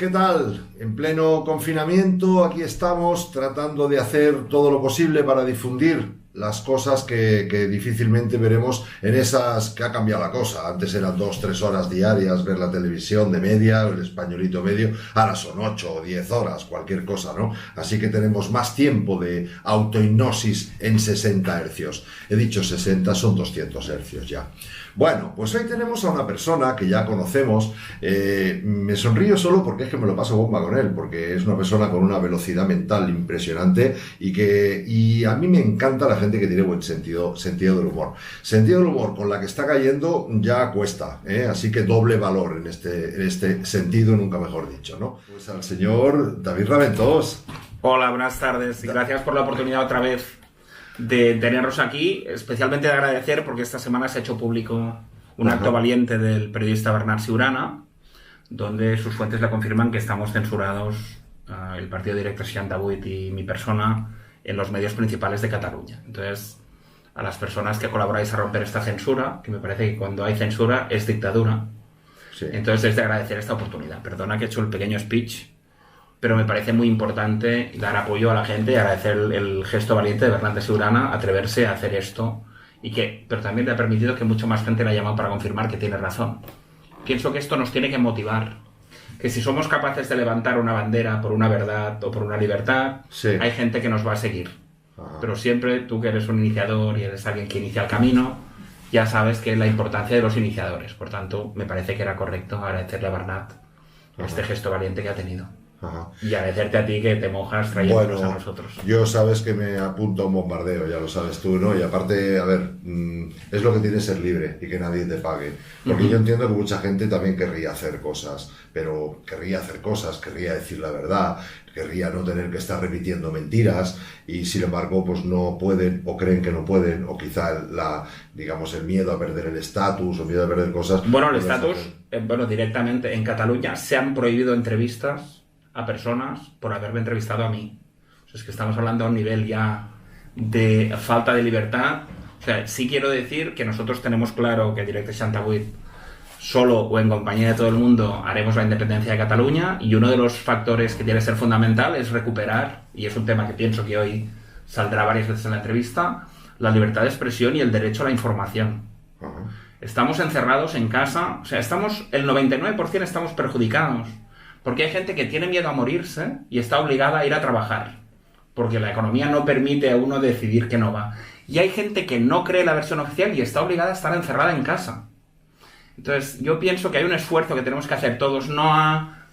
¿qué tal? En pleno confinamiento, aquí estamos tratando de hacer todo lo posible para difundir las cosas que difícilmente veremos en esas que ha cambiado la cosa. Antes eran 2-3 horas diarias ver la televisión de media, el españolito medio, ahora son 8 o 10 horas, cualquier cosa, ¿no? Así que tenemos más tiempo de autohipnosis en 60 hercios. He dicho 60, son 200 hercios ya. Bueno, pues hoy tenemos a una persona que ya conocemos. Me sonrío solo porque es que me lo paso bomba con él, porque es una persona con una velocidad mental impresionante y a mí me encanta la gente que tiene buen sentido del humor. Sentido del humor con la que está cayendo ya cuesta, ¿eh? Así que doble valor en este sentido, nunca mejor dicho, ¿no? Pues al señor David Raventós. Hola, buenas tardes y gracias por la oportunidad otra vez de tenernos aquí, especialmente de agradecer porque esta semana se ha hecho público un acto valiente del periodista Bernat Siurana, donde sus fuentes le confirman que estamos censurados, el partido Directe 68 y mi persona, en los medios principales de Cataluña. Entonces, a las personas que colaboráis a romper esta censura, que me parece que cuando hay censura es dictadura, sí. Entonces es de agradecer esta oportunidad. Perdona que he hecho el pequeño speech, pero me parece muy importante dar apoyo a la gente y agradecer el gesto valiente de Bernat Siurana, atreverse a hacer esto, pero también le ha permitido que mucha más gente le ha llamado para confirmar que tiene razón. Pienso que esto nos tiene que motivar, que si somos capaces de levantar una bandera por una verdad o por una libertad, sí, hay gente que nos va a seguir. Ajá. Pero siempre tú, que eres un iniciador y eres alguien que inicia el camino, ya sabes que es la importancia de los iniciadores. Por tanto, me parece que era correcto agradecerle a Bernat este gesto valiente que ha tenido. Ajá. Y agradecerte a ti que te mojas trayéndonos a nosotros. Yo sabes que me apunto a un bombardeo, ya lo sabes tú, ¿no? Y aparte, a ver, es lo que tiene ser libre y que nadie te pague. Porque yo entiendo que mucha gente también querría hacer cosas, querría decir la verdad, querría no tener que estar repitiendo mentiras y sin embargo pues no pueden o creen que no pueden, o quizá el miedo a perder el estatus o miedo a perder cosas. Bueno, el estatus, directamente en Cataluña se han prohibido entrevistas a personas por haberme entrevistado a mí. O sea, es que estamos hablando a un nivel ya de falta de libertad. O sea, sí quiero decir que nosotros tenemos claro que Directe 68, solo o en compañía de todo el mundo, haremos la independencia de Cataluña, y uno de los factores que tiene que ser fundamental es recuperar, y es un tema que pienso que hoy saldrá varias veces en la entrevista, la libertad de expresión y el derecho a la información. Estamos encerrados en casa, o sea, el 99% estamos perjudicados. Porque hay gente que tiene miedo a morirse y está obligada a ir a trabajar, porque la economía no permite a uno decidir que no va. Y hay gente que no cree la versión oficial y está obligada a estar encerrada en casa. Entonces, yo pienso que hay un esfuerzo que tenemos que hacer todos, no a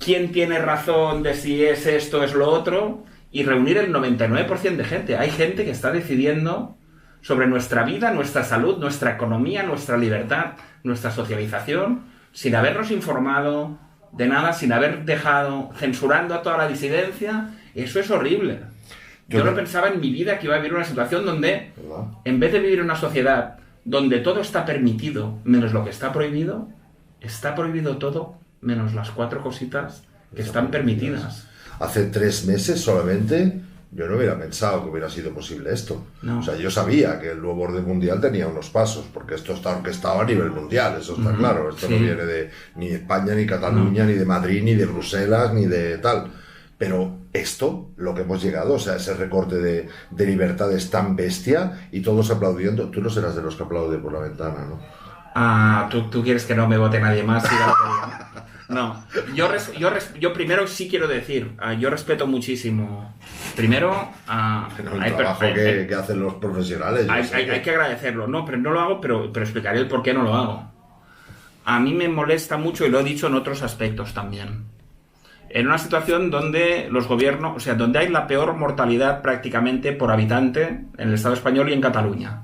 quién tiene razón de si es esto, es lo otro, y reunir el 99% de gente. Hay gente que está decidiendo sobre nuestra vida, nuestra salud, nuestra economía, nuestra libertad, nuestra socialización, sin habernos informado de nada, sin haber dejado, censurando a toda la disidencia. Eso es horrible. Yo no pensaba en mi vida que iba a vivir una situación donde, en vez de vivir en una sociedad donde todo está permitido menos lo que está prohibido todo menos las 4 cositas que están permitidas. Hace 3 meses solamente yo no hubiera pensado que hubiera sido posible esto. No. O sea, yo sabía que el nuevo orden mundial tenía unos pasos, porque esto está orquestado a nivel mundial, eso está claro. Esto no viene ni de España, ni Cataluña, ni de Madrid, ni de Bruselas, ni de tal. Pero esto, lo que hemos llegado, o sea, ese recorte de libertad es tan bestia y todos aplaudiendo. Tú no serás de los que aplauden por la ventana, ¿no? ¿Tú quieres que no me vote nadie más? No, yo primero sí quiero decir, yo respeto muchísimo, primero, el trabajo que hacen los profesionales. Hay que agradecerlo, pero no lo hago, pero explicaré el por qué no lo hago. A mí me molesta mucho, y lo he dicho en otros aspectos también, en una situación donde los gobiernos, o sea, donde hay la peor mortalidad prácticamente por habitante en el Estado español y en Cataluña,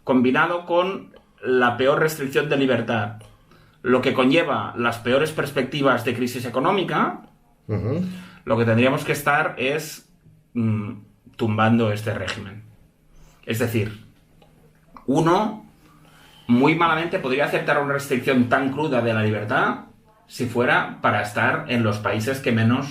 combinado con la peor restricción de libertad, lo que conlleva las peores perspectivas de crisis económica, lo que tendríamos que estar es tumbando este régimen. Es decir, uno muy malamente podría aceptar una restricción tan cruda de la libertad si fuera para estar en los países que menos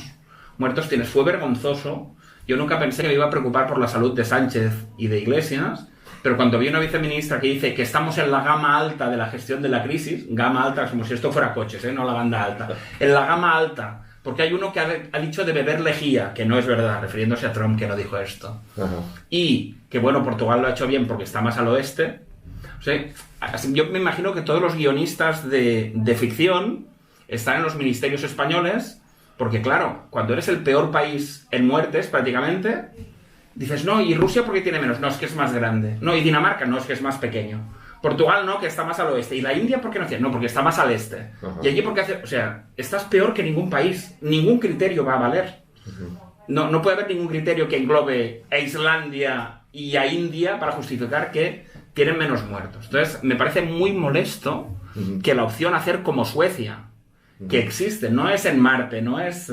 muertos tienes. Fue vergonzoso. Yo nunca pensé que me iba a preocupar por la salud de Sánchez y de Iglesias, Pero cuando vi una viceministra que dice que estamos en la gama alta de la gestión de la crisis, gama alta como si esto fuera coches, no la banda alta, en la gama alta, porque hay uno que ha dicho de beber lejía, que no es verdad, refiriéndose a Trump, que no dijo esto. Ajá. Y que bueno, Portugal lo ha hecho bien porque está más al oeste. O sea, yo me imagino que todos los guionistas de ficción están en los ministerios españoles, porque claro, cuando eres el peor país en muertes prácticamente, dices, no, ¿y Rusia por qué tiene menos? No, es que es más grande. No, ¿y Dinamarca? No, es que es más pequeño. Portugal no, que está más al oeste. ¿Y la India por qué no tiene? No, porque está más al este. Ajá. Y allí porque hace... O sea, estás peor que ningún país. Ningún criterio va a valer. No puede haber ningún criterio que englobe a Islandia y a India para justificar que tienen menos muertos. Entonces, me parece muy molesto que la opción hacer como Suecia, que existe, no es en Marte, no es...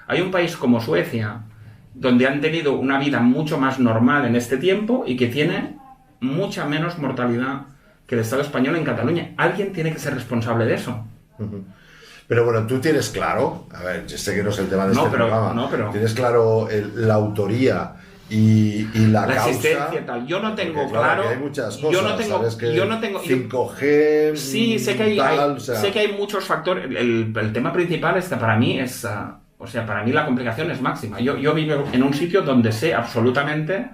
hay un país como Suecia, donde han tenido una vida mucho más normal en este tiempo y que tiene mucha menos mortalidad que el Estado español en Cataluña. Alguien tiene que ser responsable de eso. Pero bueno, tú tienes claro, a ver, yo sé que no es el tema de programa, pero tienes claro la autoría y la causa. Existencia tal. Yo no tengo porque, claro. Hay muchas cosas. ¿Sabes que yo no tengo 5G. Sí, sé que hay muchos factores. El tema principal es que para mí es, para mí la complicación es máxima. Yo vivo en un sitio donde sé absolutamente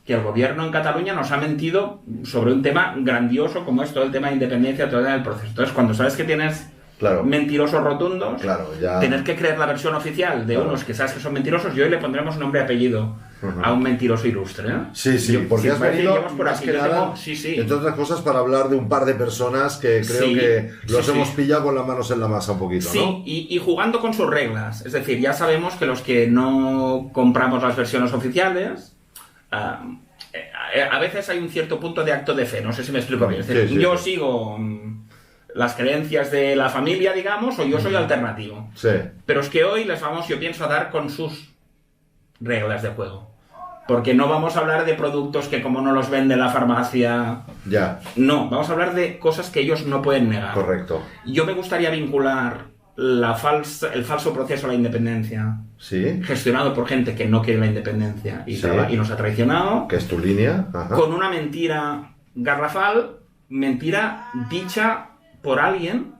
que el gobierno en Cataluña nos ha mentido sobre un tema grandioso como es todo el tema de independencia, todo el proceso. Entonces, cuando sabes que tienes mentirosos rotundos, tener que creer la versión oficial de unos que sabes que son mentirosos, yo hoy le pondremos nombre y apellido a un mentiroso ilustre. Sí, porque has venido por más aquí. que nada, entre otras cosas, para hablar de un par de personas que creo que los hemos pillado con las manos en la masa un poquito, ¿no? Y jugando con sus reglas. Es decir, ya sabemos que los que no compramos las versiones oficiales, a veces hay un cierto punto de acto de fe, no sé si me explico bien. Es decir, yo sigo las creencias de la familia, digamos, o yo soy alternativo. Sí. Pero es que hoy les vamos, yo pienso, a dar con sus reglas de juego. Porque no vamos a hablar de productos que como no los vende la farmacia... Ya. No, vamos a hablar de cosas que ellos no pueden negar. Correcto. Yo me gustaría vincular el falso proceso a la independencia, gestionado por gente que no quiere la independencia y nos ha traicionado, que es tu línea, con una mentira garrafal, mentira dicha por alguien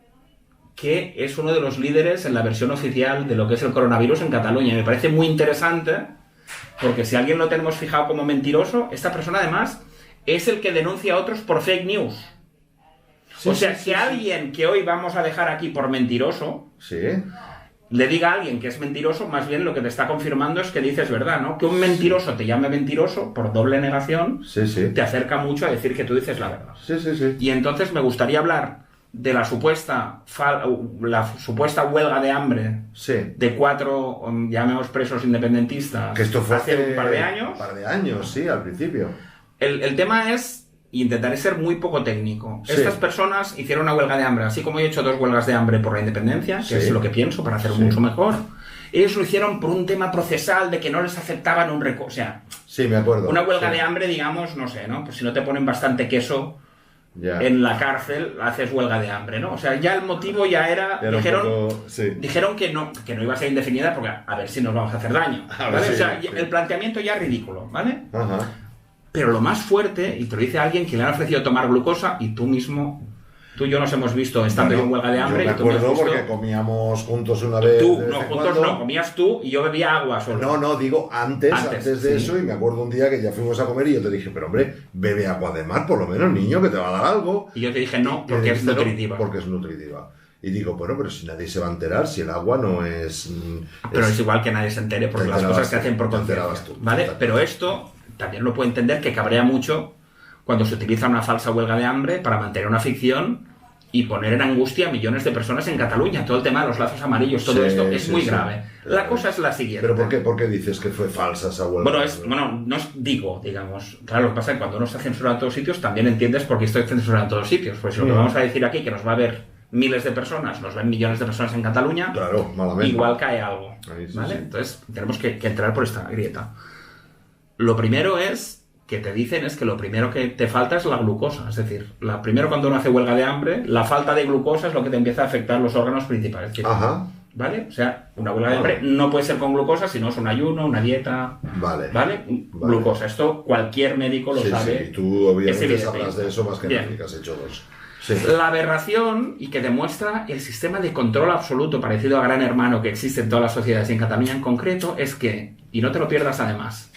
que es uno de los líderes en la versión oficial de lo que es el coronavirus en Cataluña. Y me parece muy interesante porque si alguien lo tenemos fijado como mentiroso, esta persona además es el que denuncia a otros por fake news. Alguien que hoy vamos a dejar aquí por mentiroso, le diga a alguien que es mentiroso, más bien lo que te está confirmando es que dices verdad, ¿no? Que un mentiroso te llame mentiroso por doble negación, te acerca mucho a decir que tú dices la verdad. Y entonces me gustaría hablar de la supuesta huelga de hambre de 4, llamemos presos independentistas, que esto fue hace un par de años. Un par de años, sí, al principio. El tema es... Intentaré ser muy poco técnico. Estas personas hicieron una huelga de hambre, así como yo he hecho 2 huelgas de hambre por la independencia, que es lo que pienso, para hacer mucho mejor. Ellos lo hicieron por un tema procesal de que no les aceptaban un recurso. O sea, me acuerdo. Una huelga de hambre, digamos, no sé, ¿no? Pues si no te ponen bastante queso en la cárcel, haces huelga de hambre, ¿no? O sea, ya el motivo ya era... Dijeron que no iba a ser indefinida porque a ver si nos vamos a hacer daño. ¿Vale? El planteamiento ya es ridículo, ¿vale? Pero lo más fuerte, y te lo dice alguien que le han ofrecido tomar glucosa y tú y yo nos hemos visto estando en huelga de hambre. Yo me acuerdo porque comíamos juntos una vez. Juntos no, comías tú y yo bebía agua solo. No, digo antes de eso, y me acuerdo un día que ya fuimos a comer y yo te dije, pero hombre, bebe agua de mar, por lo menos, niño, que te va a dar algo. Y yo te dije no, porque es nutritiva. Porque es nutritiva. Y digo, bueno, pero si nadie se va a enterar, si el agua no es... Pero es igual que nadie se entere, porque las cosas se hacen por conciencia, ¿vale? Pero esto... También lo puedo entender que cabrea mucho cuando se utiliza una falsa huelga de hambre para mantener una ficción y poner en angustia a millones de personas en Cataluña. Todo el tema de los lazos amarillos, todo esto es muy grave. La cosa es la siguiente. ¿Pero por qué dices que fue falsa esa huelga? No digo, digamos. Claro, lo que pasa es que cuando uno se censura en todos sitios, también entiendes por qué estoy censurado en todos sitios. Pues si lo que vamos a decir aquí, que nos va a ver miles de personas, nos ven millones de personas en Cataluña, igual cae algo. ¿Vale? Entonces tenemos que entrar por esta grieta. Lo primero es que te dicen es que lo primero que te falta es la glucosa. Es decir, primero cuando uno hace huelga de hambre, la falta de glucosa es lo que te empieza a afectar los órganos principales. ¿vale? O sea, una huelga de hambre no puede ser con glucosa, sino es un ayuno, una dieta, Vale. Glucosa. Esto cualquier médico lo sabe. Sí, y tú obviamente Es sabrás de eso más que nadie, que has hecho dos. Sí. La aberración, y que demuestra el sistema de control absoluto parecido a Gran Hermano que existe en todas las sociedades y en Cataluña en concreto, es que, y no te lo pierdas además,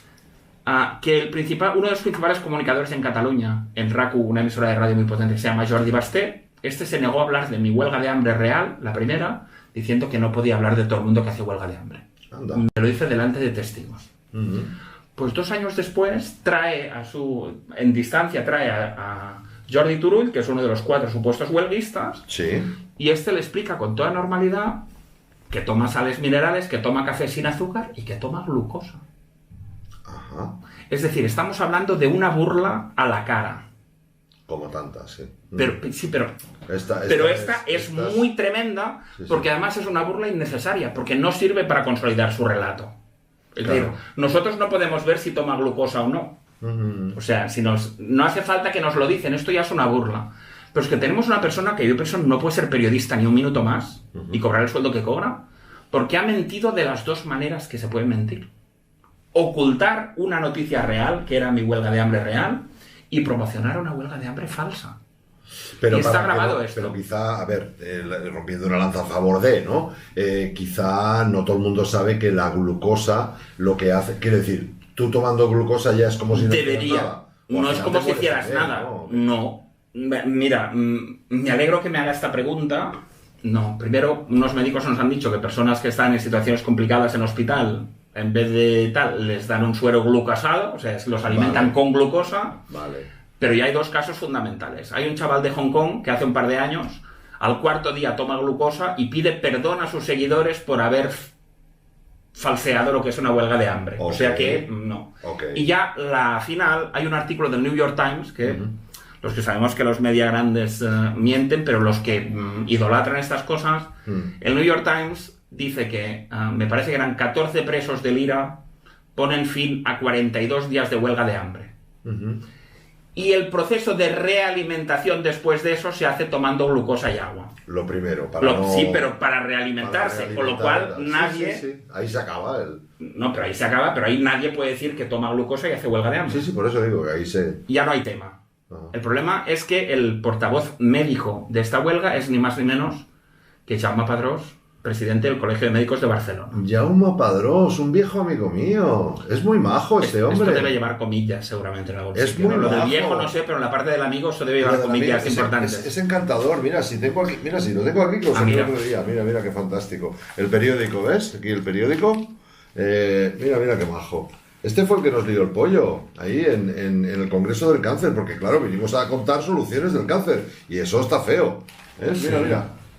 que uno de los principales comunicadores en Cataluña, en RAC1, una emisora de radio muy potente, se llama Jordi Basté, se negó a hablar de mi huelga de hambre real, la primera, diciendo que no podía hablar de todo el mundo que hace huelga de hambre. Anda. Me lo dice delante de testigos. Pues 2 años después trae en distancia a Jordi Turull, que es uno de los 4 supuestos huelguistas, sí. Y le explica con toda normalidad que toma sales minerales, que toma café sin azúcar y que toma glucosa. Ajá. Es decir, estamos hablando de una burla a la cara. Como tantas, sí. Pero esta es muy tremenda, porque además es una burla innecesaria, porque no sirve para consolidar su relato. Es decir, nosotros no podemos ver si toma glucosa o no. O sea, no hace falta que nos lo dicen, esto ya es una burla. Pero es que tenemos una persona que yo pienso no puede ser periodista ni un minuto más y cobrar el sueldo que cobra, porque ha mentido de las 2 maneras que se puede mentir. Ocultar una noticia real, que era mi huelga de hambre real, y promocionar una huelga de hambre falsa. Pero y está grabado esto. Pero quizá, a ver, rompiendo una lanza a favor de, ¿no? Quizá no todo el mundo sabe que la glucosa lo que hace... Quiere decir, tú tomando glucosa ya es como si no debería. Nada. No es como si hicieras nada. No. Mira, me alegro que me haga esta pregunta. No, primero, unos médicos nos han dicho que personas que están en situaciones complicadas en hospital, en vez de tal, les dan un suero glucosado, o sea, los alimentan con glucosa. Vale. Pero ya hay 2 casos fundamentales. Hay un chaval de Hong Kong que hace un par de años, al 4º día toma glucosa y pide perdón a sus seguidores por haber falseado lo que es una huelga de hambre. O sea que no. Y ya la final, hay un artículo del New York Times que los que sabemos que los media grandes mienten, pero los que idolatran estas cosas, el New York Times dice que me parece que eran 14 presos del IRA ponen fin a 42 días de huelga de hambre. Y el proceso de realimentación después de eso se hace tomando glucosa y agua. Lo primero, sí, pero para realimentarse, con lo cual nadie... Sí. Ahí se acaba No, pero ahí se acaba, pero ahí nadie puede decir que toma glucosa y hace huelga de hambre. Sí, por eso digo que ahí se... Ya no hay tema. El problema es que el portavoz médico de esta huelga es ni más ni menos que Jaume Padrós, presidente del Colegio de Médicos de Barcelona. Jaume Padrós, un viejo amigo mío. Es muy majo este hombre. Esto debe llevar comillas seguramente en algún sitio. Es muy majo. Lo del viejo no sé, pero en la parte del amigo esto debe llevar comillas importantes. Es encantador. Mira, si lo tengo aquí, que lo saqué el otro día. Mira qué fantástico. El periódico, ¿ves? Aquí el periódico. Mira qué majo. Este fue el que nos dio el pollo ahí en el Congreso del Cáncer, porque claro, vinimos a contar soluciones del cáncer y eso está feo.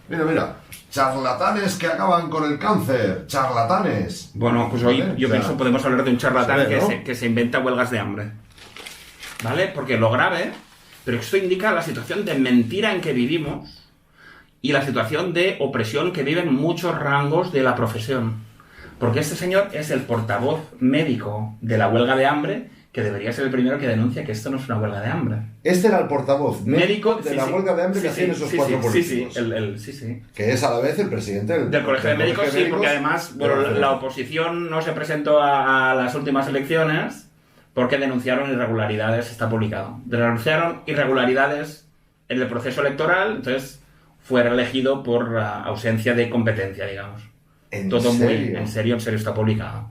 Mira. Charlatanes que acaban con el cáncer. Charlatanes. Bueno, pues hoy yo pienso podemos hablar de un charlatán que se inventa huelgas de hambre. ¿Vale? Porque lo grave, pero esto indica la situación de mentira en que vivimos y la situación de opresión que viven muchos rangos de la profesión. Porque este señor es el portavoz médico de la huelga de hambre, que debería ser el primero que denuncia que esto no es una huelga de hambre. Este era el portavoz médico de la huelga de hambre que hacían esos 4 políticos. Sí. Que es a la vez el presidente del Colegio de Médicos, sí, porque además la oposición no se presentó a las últimas elecciones porque denunciaron irregularidades, está publicado. Denunciaron irregularidades en el proceso electoral, entonces fue reelegido por ausencia de competencia, digamos. Todo muy en serio está publicado.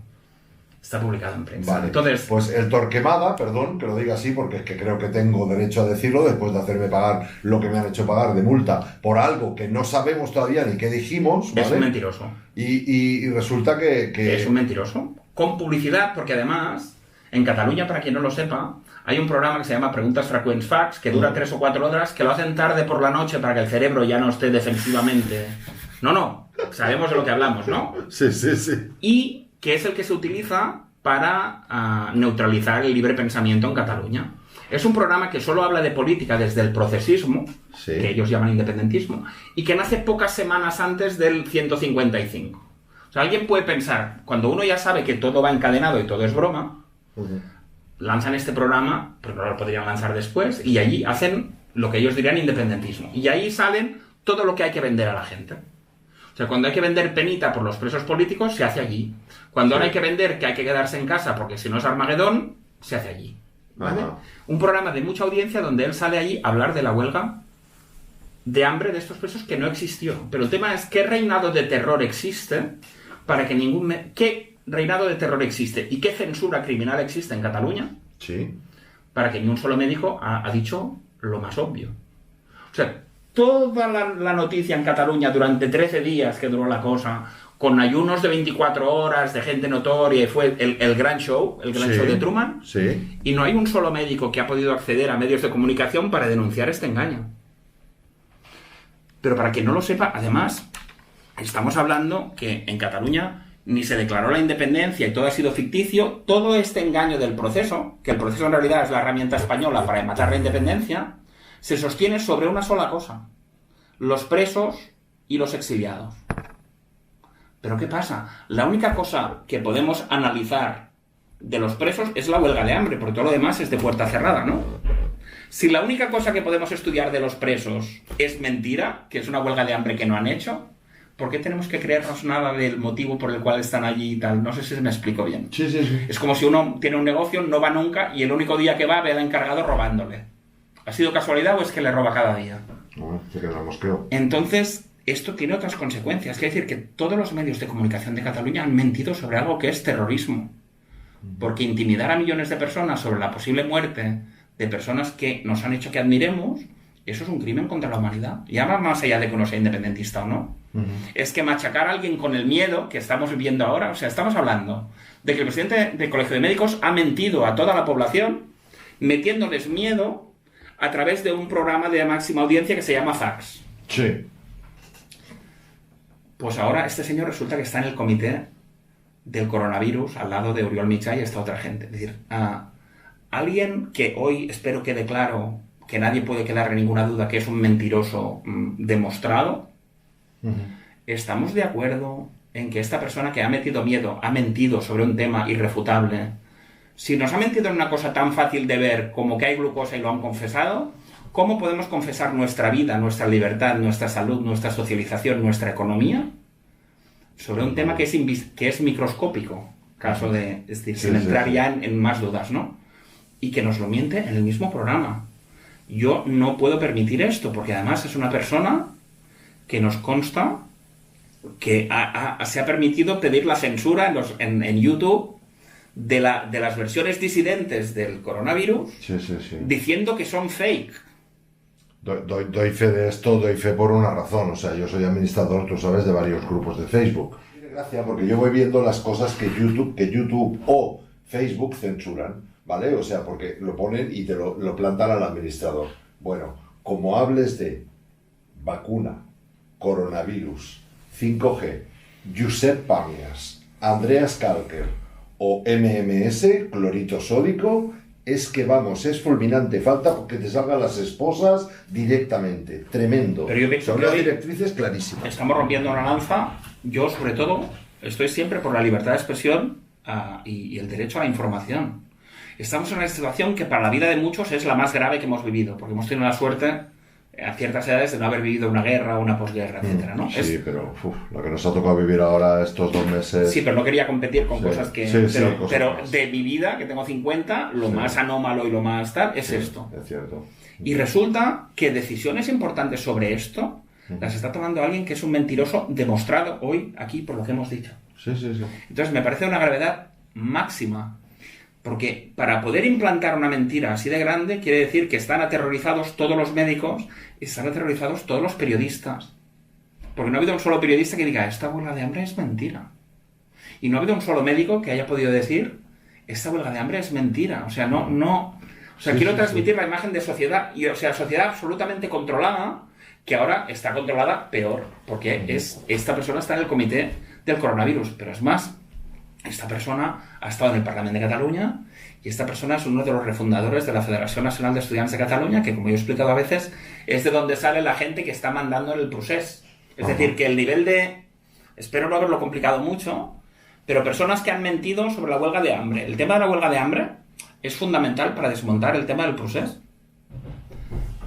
Está publicado en prensa. Vale. Entonces, pues el Torquemada, perdón que lo diga así, porque es que creo que tengo derecho a decirlo después de hacerme pagar lo que me han hecho pagar de multa por algo que no sabemos todavía ni qué dijimos, ¿vale? Es un mentiroso. Y resulta que... Es un mentiroso. Con publicidad, porque además, en Cataluña, para quien no lo sepa, hay un programa que se llama Preguntas Freqüents Fax, que dura 3 o 4 horas, que lo hacen tarde por la noche para que el cerebro ya no esté defensivamente... No, sabemos de lo que hablamos, ¿no? Sí. Y que es el que se utiliza para neutralizar el libre pensamiento en Cataluña. Es un programa que solo habla de política desde el procesismo, que ellos llaman independentismo, y que nace pocas semanas antes del 155. O sea, alguien puede pensar, cuando uno ya sabe que todo va encadenado y todo es broma, lanzan este programa, pero no lo podrían lanzar después, y allí hacen lo que ellos dirían independentismo. Y ahí salen todo lo que hay que vender a la gente. sea, cuando hay que vender penita por los presos políticos, se hace allí. Cuando ahora hay que vender que hay que quedarse en casa porque si no es Armagedón, se hace allí. ¿Vale? Un programa de mucha audiencia donde él sale allí a hablar de la huelga de hambre de estos presos que no existió. Pero el tema es qué reinado de terror existe para que ¿qué reinado de terror existe y qué censura criminal existe en Cataluña? Sí. Para que ni un solo médico ha dicho lo más obvio. O sea, toda la noticia en Cataluña durante 13 días que duró la cosa, con ayunos de 24 horas de gente notoria, y fue el gran show, show de Truman, sí. Y no hay un solo médico que ha podido acceder a medios de comunicación para denunciar este engaño. Pero para quien no lo sepa, además, estamos hablando que en Cataluña ni se declaró la independencia y todo ha sido ficticio. Todo este engaño del proceso, que el proceso en realidad es la herramienta española para matar la independencia, se sostiene sobre una sola cosa: los presos y los exiliados. ¿Pero qué pasa? La única cosa que podemos analizar de los presos es la huelga de hambre, porque todo lo demás es de puerta cerrada, ¿no? Si la única cosa que podemos estudiar de los presos es mentira, que es una huelga de hambre que no han hecho, ¿por qué tenemos que creernos nada del motivo por el cual están allí y tal? No sé si me explico bien. Sí, sí, sí. Es como si uno tiene un negocio, no va nunca y el único día que va ve al encargado robándole. ¿Ha sido casualidad o es que le roba cada día? No, se queda mosqueo. Entonces, esto tiene otras consecuencias. Quiere decir que todos los medios de comunicación de Cataluña han mentido sobre algo que es terrorismo. Porque intimidar a millones de personas sobre la posible muerte de personas que nos han hecho que admiremos, eso es un crimen contra la humanidad. Ya va más allá de que uno sea independentista o no. Es que machacar a alguien con el miedo que estamos viviendo ahora, o sea, estamos hablando de que el presidente del Colegio de Médicos ha mentido a toda la población, metiéndoles miedo a través de un programa de máxima audiencia que se llama Fax. Sí. Pues ahora este señor resulta que está en el comité del coronavirus al lado de Oriol Mitjà y esta otra gente. Es decir, alguien que hoy espero quede claro, que nadie puede quedar en ninguna duda que es un mentiroso demostrado. ¿Estamos de acuerdo en que esta persona que ha metido miedo, ha mentido sobre un tema irrefutable? Si nos ha mentido en una cosa tan fácil de ver como que hay glucosa y lo han confesado, ¿cómo podemos confesar nuestra vida, nuestra libertad, nuestra salud, nuestra socialización, nuestra economía sobre un tema que es microscópico? Caso de, es decir, sin entrar ya en más dudas, ¿no? Y que nos lo miente en el mismo programa. Yo no puedo permitir esto, porque además es una persona que nos consta que se ha permitido pedir la censura en YouTube de las versiones disidentes del coronavirus, diciendo que son fake. Doy fe de esto, doy fe por una razón. O sea, yo soy administrador, tú sabes, de varios grupos de Facebook. Gracias, porque yo voy viendo las cosas que YouTube o Facebook censuran, ¿vale? O sea, porque lo ponen y te lo plantan al administrador. Bueno, como hables de vacuna, coronavirus, 5G, Josep Pàmies, Andreas Kalker o MMS, clorito sódico, es que vamos, es fulminante, falta porque te salgan las esposas directamente, tremendo. Pero yo pienso son que las hoy directrices clarísimas. Estamos rompiendo una lanza. Yo, sobre todo, estoy siempre por la libertad de expresión y el derecho a la información. Estamos en una situación que para la vida de muchos es la más grave que hemos vivido, porque hemos tenido la suerte a ciertas edades de no haber vivido una guerra o una posguerra, etcétera, ¿no? Sí, pero lo que nos ha tocado vivir ahora estos 2 meses... Sí, pero no quería competir con cosas que... pero más. De mi vida, que tengo 50, lo más anómalo y lo más tal es esto. Es cierto. Y resulta que decisiones importantes sobre esto las está tomando alguien que es un mentiroso demostrado hoy aquí por lo que hemos dicho. Sí. Entonces me parece una gravedad máxima. Porque para poder implantar una mentira así de grande quiere decir que están aterrorizados todos los médicos y están aterrorizados todos los periodistas. Porque no ha habido un solo periodista que diga esta huelga de hambre es mentira. Y no ha habido un solo médico que haya podido decir esta huelga de hambre es mentira. O sea, quiero transmitir la imagen de sociedad, sociedad absolutamente controlada, que ahora está controlada peor, porque esta persona está en el comité del coronavirus. Pero es más, esta persona ha estado en el Parlamento de Cataluña y esta persona es uno de los refundadores de la Federación Nacional de Estudiantes de Cataluña, que, como yo he explicado a veces, es de donde sale la gente que está mandando en el procés. Es decir, que el nivel de... Espero no haberlo complicado mucho, pero personas que han mentido sobre la huelga de hambre. El tema de la huelga de hambre es fundamental para desmontar el tema del procés.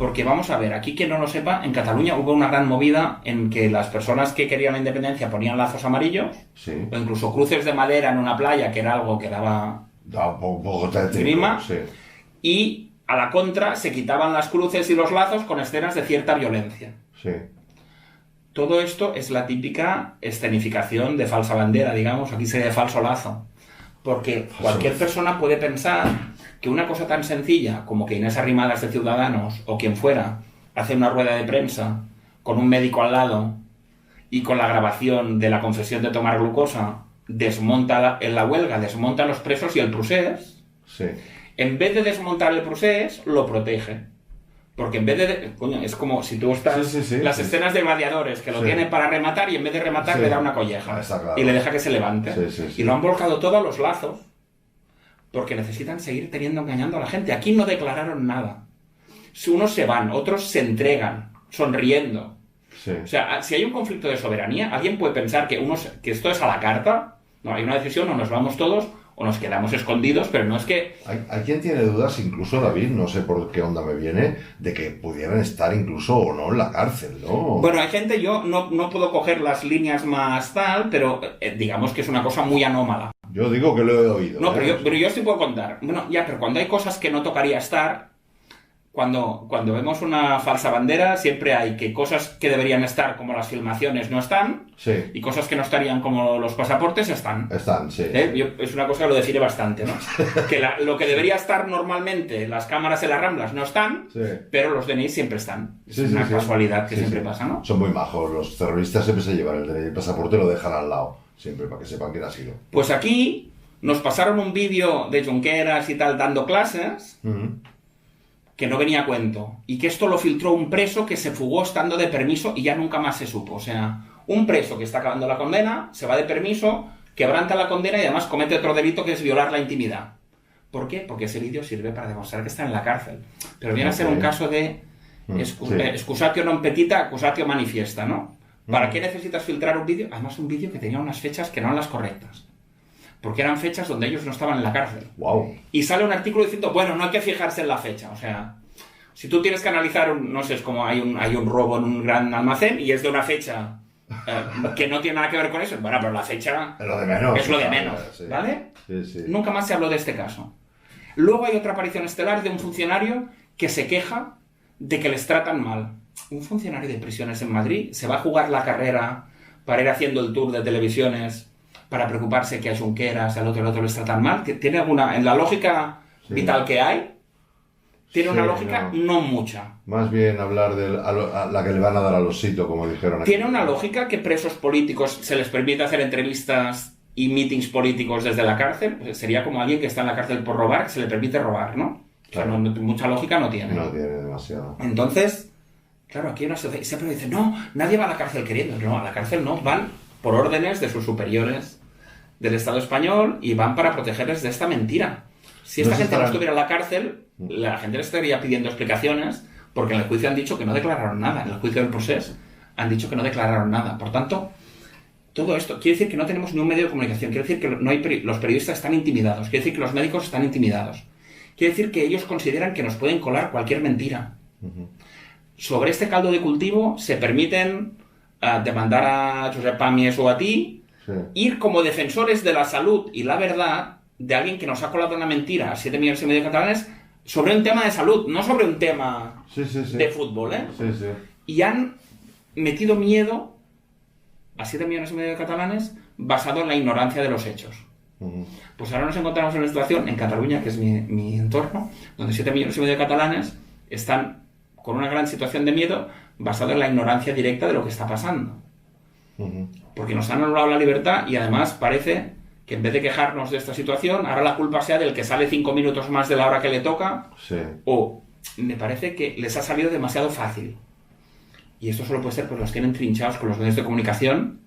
Porque vamos a ver, aquí quien no lo sepa, en Cataluña hubo una gran movida en que las personas que querían la independencia ponían lazos amarillos, Sí. o incluso cruces de madera en una playa, que era algo que daba Da un poco de grima, sí. y a la contra se quitaban las cruces y los lazos con escenas de cierta violencia. Sí. Todo esto es la típica escenificación de falsa bandera, digamos, aquí sería de falso lazo. Porque cualquier persona puede pensar que una cosa tan sencilla como que Inés Arrimadas de Ciudadanos o quien fuera hace una rueda de prensa con un médico al lado y con la grabación de la confesión de tomar glucosa desmonta en la huelga, desmonta a los presos y el procés, Sí. en vez de desmontar el procés, lo protege. Porque en vez de... Coño, es como si tú estás... Sí, las escenas de gladiadores, que lo Sí. tienen para rematar y en vez de rematar Sí. le da una colleja. Está claro. Y le deja que se levante. Sí. Y lo han volcado todo a los lazos porque necesitan seguir engañando a la gente. Aquí no declararon nada. Si unos se van, otros se entregan, sonriendo. Sí. O sea, si hay un conflicto de soberanía, alguien puede pensar que que esto es a la carta. No, hay una decisión, o nos vamos todos o nos quedamos escondidos, pero no es que... Hay quien tiene dudas, incluso David, no sé por qué onda me viene, de que pudieran estar incluso o no en la cárcel, ¿no? Bueno, hay gente, yo no puedo coger las líneas más tal, pero digamos que es una cosa muy anómala. Yo digo que lo he oído. No, pero yo sí puedo contar. Bueno, ya, pero cuando hay cosas que no tocaría estar, cuando vemos una falsa bandera, siempre hay que cosas que deberían estar, como las filmaciones, no están, Sí. y cosas que no estarían, como los pasaportes, están. Están, sí. Es una cosa que lo define bastante, ¿no? Que lo que debería estar normalmente, las cámaras en las Ramblas no están, Sí. pero los DNI siempre están. Es Sí, una sí. casualidad que Sí, siempre sí. pasa, ¿no? Son muy majos. Los terroristas siempre se llevan el DNI, el pasaporte, lo dejan al lado. Siempre, para que sepan quién ha sido. Pues aquí nos pasaron un vídeo de Junqueras y tal dando clases que no venía a cuento. Y que esto lo filtró un preso que se fugó estando de permiso y ya nunca más se supo. O sea, un preso que está acabando la condena, se va de permiso, quebranta la condena y además comete otro delito que es violar la intimidad. ¿Por qué? Porque ese vídeo sirve para demostrar que está en la cárcel. Pero viene a ser un caso de excusatio non petita, accusatio manifiesta, ¿no? ¿Para qué necesitas filtrar un vídeo? Además, un vídeo que tenía unas fechas que no eran las correctas. Porque eran fechas donde ellos no estaban en la cárcel. Wow. Y sale un artículo diciendo, bueno, no hay que fijarse en la fecha. O sea, si tú tienes que analizar, no sé, es como hay un robo en un gran almacén y es de una fecha que no tiene nada que ver con eso. Bueno, pero la fecha Es lo de menos. es lo de menos, Sí. ¿vale? Sí. Nunca más se habló de este caso. Luego hay otra aparición estelar de un funcionario que se queja de que les tratan mal. Un funcionario de prisiones en Madrid se va a jugar la carrera para ir haciendo el tour de televisiones para preocuparse que a Junqueras, al otro les tratan mal. ¿Tiene alguna, en la lógica vital que hay, tiene una lógica? No mucha. Más bien hablar de la que le van a dar al osito, como dijeron aquí. ¿Tiene una lógica que presos políticos se les permite hacer entrevistas y meetings políticos desde la cárcel? Pues sería como alguien que está en la cárcel por robar, que se le permite robar, ¿no? Claro. O sea, mucha lógica no tiene. No tiene demasiado. Entonces, claro, aquí una sociedad siempre dice, no, nadie va a la cárcel queriendo. No, a la cárcel no, van por órdenes de sus superiores del Estado español y van para protegerles de esta mentira. Si esta gente no estuviera en la cárcel, la gente le estaría pidiendo explicaciones porque en el juicio han dicho que no declararon nada. En el juicio del proceso han dicho que no declararon nada. Por tanto, todo esto quiere decir que no tenemos ni un medio de comunicación. Quiere decir que los periodistas están intimidados. Quiere decir que los médicos están intimidados. Quiere decir que ellos consideran que nos pueden colar cualquier mentira. Sobre este caldo de cultivo se permiten demandar a Josep Pàmies o a ti, ir como defensores de la salud y la verdad de alguien que nos ha colado una mentira a 7,5 millones de catalanes sobre un tema de salud, no sobre un tema de fútbol, ¿eh? Sí. Y han metido miedo a 7,5 millones de catalanes basado en la ignorancia de los hechos. Pues ahora nos encontramos en una situación en Cataluña, que es mi entorno, donde 7,5 millones de catalanes están con una gran situación de miedo basado en la ignorancia directa de lo que está pasando. Porque nos han anulado la libertad y además parece que en vez de quejarnos de esta situación, ahora la culpa sea del que sale 5 minutos más de la hora que le toca, o me parece que les ha salido demasiado fácil. Y esto solo puede ser pues los tienen trinchados con los medios de comunicación,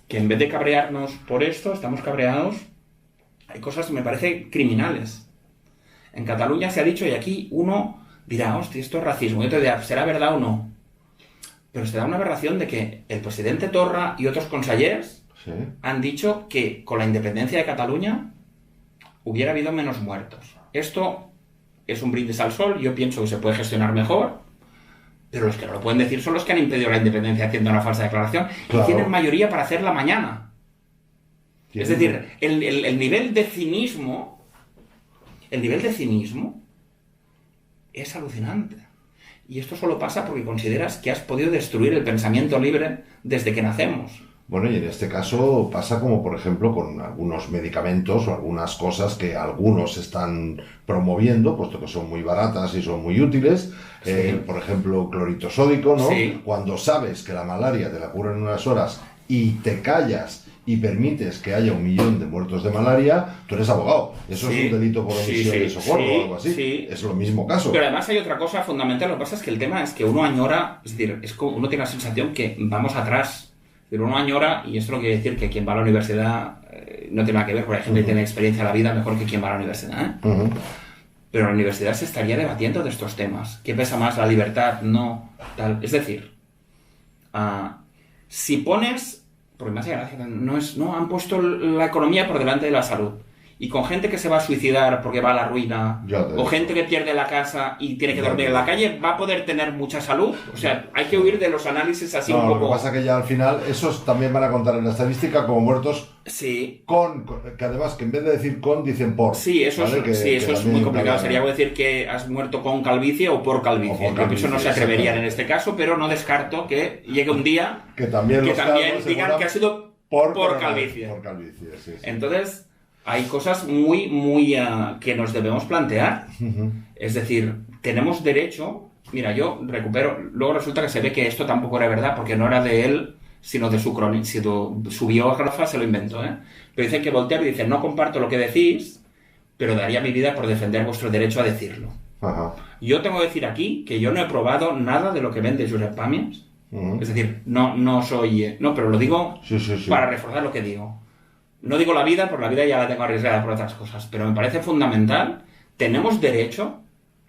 que en vez de cabrearnos por esto, estamos cabreados. Hay cosas que me parecen criminales. En Cataluña se ha dicho, y aquí uno dirá, hostia, esto es racismo. Yo te diré, ¿será verdad o no? Pero se da una aberración de que el presidente Torra y otros consellers han dicho que con la independencia de Cataluña hubiera habido menos muertos. Esto es un brindis al sol, yo pienso que se puede gestionar mejor, Pero los que no lo pueden decir son los que han impedido la independencia haciendo una falsa declaración. Claro. Y tienen mayoría para hacerla mañana. Es decir, el nivel de cinismo... El nivel de cinismo es alucinante. Y esto solo pasa porque consideras que has podido destruir el pensamiento libre desde que nacemos. Bueno, y en este caso pasa como, por ejemplo, con algunos medicamentos o algunas cosas que algunos están promoviendo, puesto que son muy baratas y son muy útiles. Sí. Por ejemplo, clorito sódico, ¿no? Sí. Cuando sabes que la malaria te la cura en unas horas y te callas y permites que haya 1 millón de muertos de malaria, tú eres abogado. Eso Sí. es un delito por omisión de socorro o algo así. Sí. Es lo mismo caso. Pero además hay otra cosa fundamental. Lo que pasa es que el tema es que uno añora, es decir, es como uno tiene la sensación que vamos atrás. Pero uno añora, y esto no quiere decir que quien va a la universidad no tiene nada que ver, porque hay gente que tiene experiencia en la vida mejor que quien va a la universidad, ¿eh? Pero en la universidad se estaría debatiendo de estos temas. ¿Qué pesa más, la libertad? No, tal. Es decir, si pones, porque me hace gracia, no, han puesto la economía por delante de la salud. Y con gente que se va a suicidar porque va a la ruina, o gente que pierde la casa y tiene que dormir en la calle, ¿va a poder tener mucha salud? O sea, hay que huir de los análisis así un poco... Lo que pasa es que ya al final esos también van a contar en la estadística como muertos sí. que además que en vez de decir con, dicen por. Sí, eso, ¿vale? eso es muy complicado. Sería decir que has muerto con calvicie o por calvicie. Eso no se atreverían en este caso, pero no descarto que llegue un día que también digan que ha sido por calvicie. Por calvicie, sí. Entonces... hay cosas muy que nos debemos plantear. Es decir, tenemos derecho... Mira, yo recupero... Luego resulta que se ve que esto tampoco era verdad, porque no era de él, sino de su biógrafa se lo inventó, ¿eh? Pero dice que Voltaire dice, no comparto lo que decís, pero daría mi vida por defender vuestro derecho a decirlo. Ajá. Yo tengo que decir aquí que yo no he probado nada de lo que vende Josep Pàmies. Es decir, no soy... No, pero lo digo para reforzar lo que digo. No digo la vida, porque la vida ya la tengo arriesgada por otras cosas, pero me parece fundamental, tenemos derecho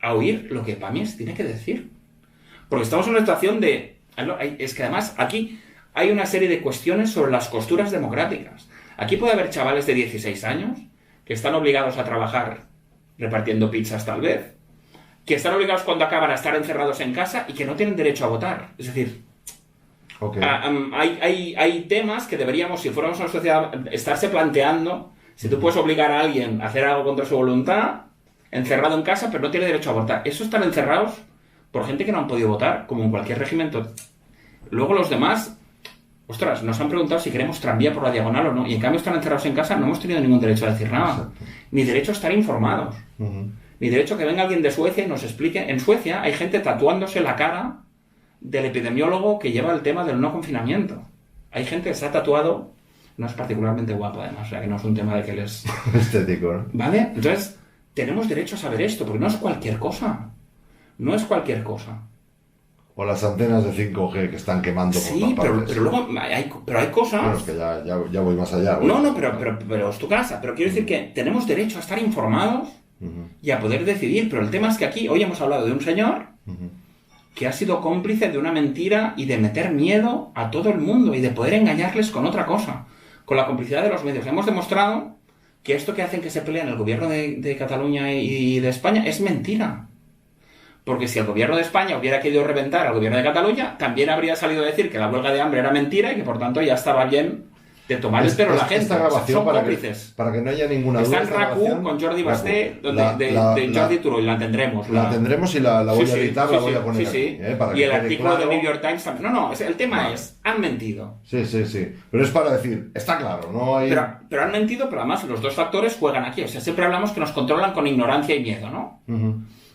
a oír lo que Pàmies tiene que decir. Porque estamos en una situación de... Es que además aquí hay una serie de cuestiones sobre las costuras democráticas. Aquí puede haber chavales de 16 años que están obligados a trabajar repartiendo pizzas tal vez, que están obligados cuando acaban a estar encerrados en casa y que no tienen derecho a votar. Es decir... Okay. Hay temas que deberíamos, si fuéramos una sociedad, estarse planteando. Si tú puedes obligar a alguien a hacer algo contra su voluntad, encerrado en casa, pero no tiene derecho a votar. Eso están encerrados por gente que no han podido votar, como en cualquier régimen. Luego los demás, ostras, nos han preguntado si queremos tranvía por la diagonal o no, y en cambio están encerrados en casa, no hemos tenido ningún derecho a decir nada. Exacto. Ni derecho a estar informados. Ni derecho a que venga alguien de Suecia y nos explique. En Suecia hay gente tatuándose la cara del epidemiólogo que lleva el tema del no confinamiento. Hay gente que se ha tatuado, no es particularmente guapo además, o sea que no es un tema de que él es... estético, ¿no? ¿Vale? Entonces, tenemos derecho a saber esto, porque no es cualquier cosa. No es cualquier cosa. O las antenas de 5G que están quemando por todas partes. Pero luego hay cosas... Bueno, es que ya voy más allá. No, pero es tu casa. Pero quiero decir que tenemos derecho a estar informados y a poder decidir, pero el tema es que aquí, hoy hemos hablado de un señor... que ha sido cómplice de una mentira y de meter miedo a todo el mundo y de poder engañarles con otra cosa, con la complicidad de los medios. Hemos demostrado que esto que hacen que se peleen el gobierno de Cataluña y de España es mentira. Porque si el gobierno de España hubiera querido reventar al gobierno de Cataluña, también habría salido a decir que la huelga de hambre era mentira y que por tanto ya estaba bien de tomar el pelo a la gente. Esta grabación, son cómplices. Para que no haya ninguna duda. Está en RACU con Jordi Basté, de Jordi Turull, la tendremos. La tendremos y la voy a editar, la voy a poner aquí. Y el artículo del New York Times también. No, el tema es, han mentido. Sí. Pero es para decir, está claro, no hay... Pero han mentido, pero además los dos factores juegan aquí. O sea, siempre hablamos que nos controlan con ignorancia y miedo, ¿no?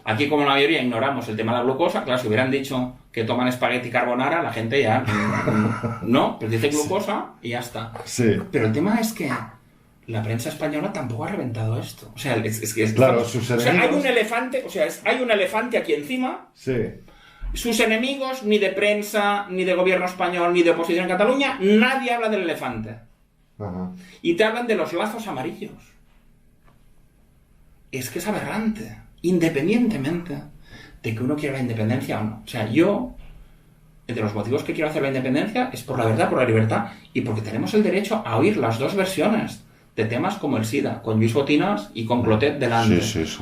Aquí, como la mayoría, ignoramos el tema de la glucosa. Claro, si hubieran dicho que toman espagueti carbonara, la gente ya... no, pero dice glucosa y ya está. Sí. Pero el tema es que la prensa española tampoco ha reventado esto. O sea, es que... Claro, sus enemigos... O sea, hay un elefante aquí encima. Sí. Sus enemigos, ni de prensa, ni de gobierno español, ni de oposición en Cataluña, nadie habla del elefante. Ajá. Y te hablan de los lazos amarillos. Es que es aberrante. Independientemente de que uno quiera la independencia o no. O sea, yo, entre los motivos que quiero hacer la independencia es por la verdad, por la libertad y porque tenemos el derecho a oír las dos versiones de temas como el SIDA, con Luis Botinas y con Clotet delante,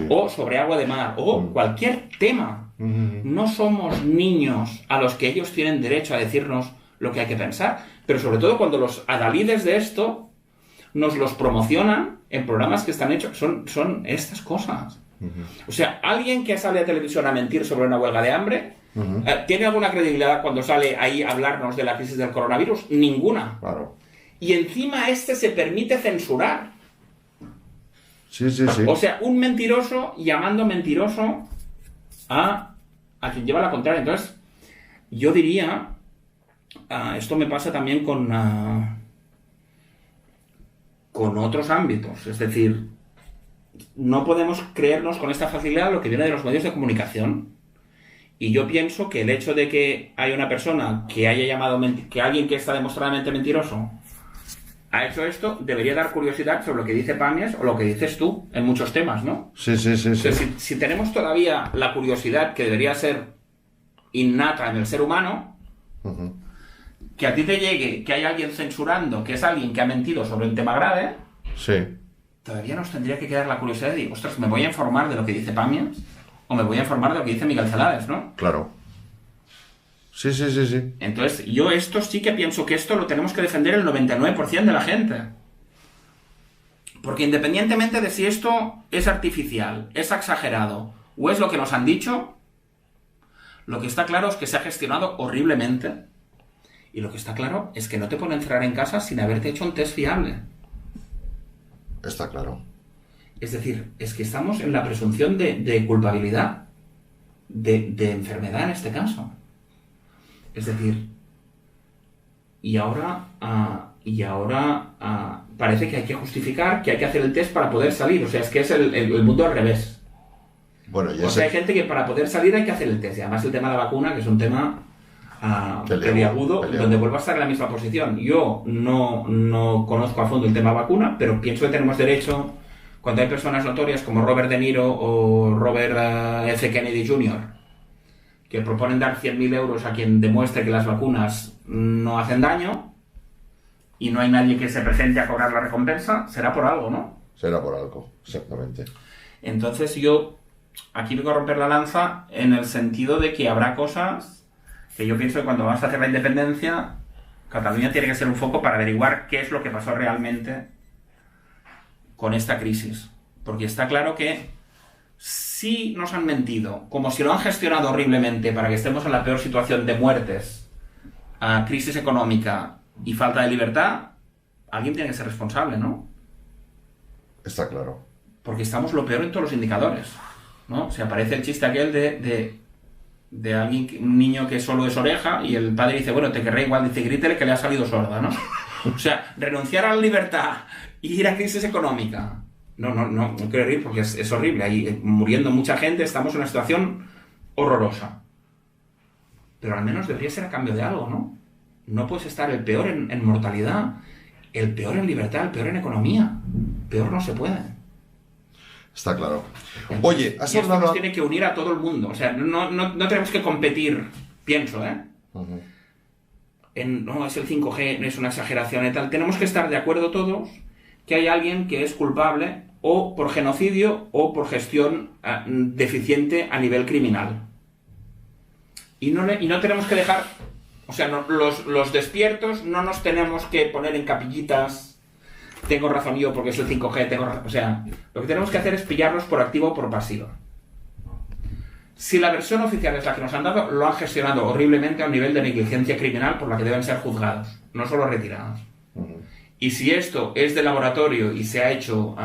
o sobre agua de mar, o cualquier tema. No somos niños a los que ellos tienen derecho a decirnos lo que hay que pensar, pero sobre todo cuando los adalides de esto nos los promocionan en programas que están hechos, son estas cosas. O sea, alguien que sale a televisión a mentir sobre una huelga de hambre, ¿tiene alguna credibilidad cuando sale ahí a hablarnos de la crisis del coronavirus? Ninguna. Claro. Y encima se permite censurar. Sí. O sea, un mentiroso llamando mentiroso a quien lleva la contraria. Entonces, yo diría, esto me pasa también con otros ámbitos. Es decir, no podemos creernos con esta facilidad lo que viene de los medios de comunicación. Y yo pienso que el hecho de que haya una persona que haya llamado, que alguien que está demostradamente mentiroso ha hecho esto, debería dar curiosidad sobre lo que dice Pàmies o lo que dices tú en muchos temas, ¿no? Sí. O sea, si tenemos todavía la curiosidad que debería ser innata en el ser humano, que a ti te llegue que hay alguien censurando, que es alguien que ha mentido sobre un tema grave, todavía nos tendría que quedar la curiosidad de decir, ostras, ¿me voy a informar de lo que dice Pàmies? O me voy a informar de lo que dice Miguel Celades, ¿no? Claro. Sí. Entonces, yo esto sí que pienso que esto lo tenemos que defender el 99% de la gente. Porque independientemente de si esto es artificial, es exagerado o es lo que nos han dicho, lo que está claro es que se ha gestionado horriblemente. Y lo que está claro es que no te pueden encerrar en casa sin haberte hecho un test fiable. Está claro. Es decir, es que estamos en la presunción de culpabilidad, de enfermedad en este caso. Es decir, y ahora parece que hay que justificar que hay que hacer el test para poder salir. O sea, es que es el mundo al revés. Bueno, o sea, hay gente que para poder salir hay que hacer el test. Y además el tema de la vacuna, que es un tema peliagudo, donde vuelvo a estar en la misma posición. Yo no conozco a fondo el tema vacuna, pero pienso que tenemos derecho, cuando hay personas notorias como Robert De Niro o Robert F. Kennedy Jr., que proponen dar 100.000 euros a quien demuestre que las vacunas no hacen daño, y no hay nadie que se presente a cobrar la recompensa, será por algo, ¿no? Será por algo, exactamente. Entonces yo aquí vengo a romper la lanza en el sentido de que habrá cosas que yo pienso que cuando vamos a hacer la independencia, Cataluña tiene que ser un foco para averiguar qué es lo que pasó realmente con esta crisis. Porque está claro que si nos han mentido, como si lo han gestionado horriblemente para que estemos en la peor situación de muertes, crisis económica y falta de libertad, alguien tiene que ser responsable, ¿no? Está claro. Porque estamos lo peor en todos los indicadores, ¿no? O sea, aparece el chiste aquel de alguien, un niño que solo es oreja, y el padre dice, bueno, te querré igual, dice, grítele que le ha salido sorda, ¿no? O sea, renunciar a la libertad y ir a crisis económica. No quiero ir porque es horrible. Ahí muriendo mucha gente, estamos en una situación horrorosa. Pero al menos debería ser a cambio de algo, ¿no? No puedes estar el peor en mortalidad, el peor en libertad, el peor en economía. Peor no se puede. Está claro. Oye, has hablado... Esto nos tiene que unir a todo el mundo. O sea, no tenemos que competir, pienso, ¿eh? No, es el 5G, no es una exageración y tal. Tenemos que estar de acuerdo todos que hay alguien que es culpable o por genocidio o por gestión deficiente a nivel criminal. Y no tenemos que dejar... O sea, los despiertos no nos tenemos que poner en capillitas, tengo razón yo porque es el 5G, tengo razón... O sea, lo que tenemos que hacer es pillarlos por activa o por pasiva. Si la versión oficial es la que nos han dado, lo han gestionado horriblemente a un nivel de negligencia criminal por la que deben ser juzgados, no solo retirados. Y si esto es de laboratorio y se ha hecho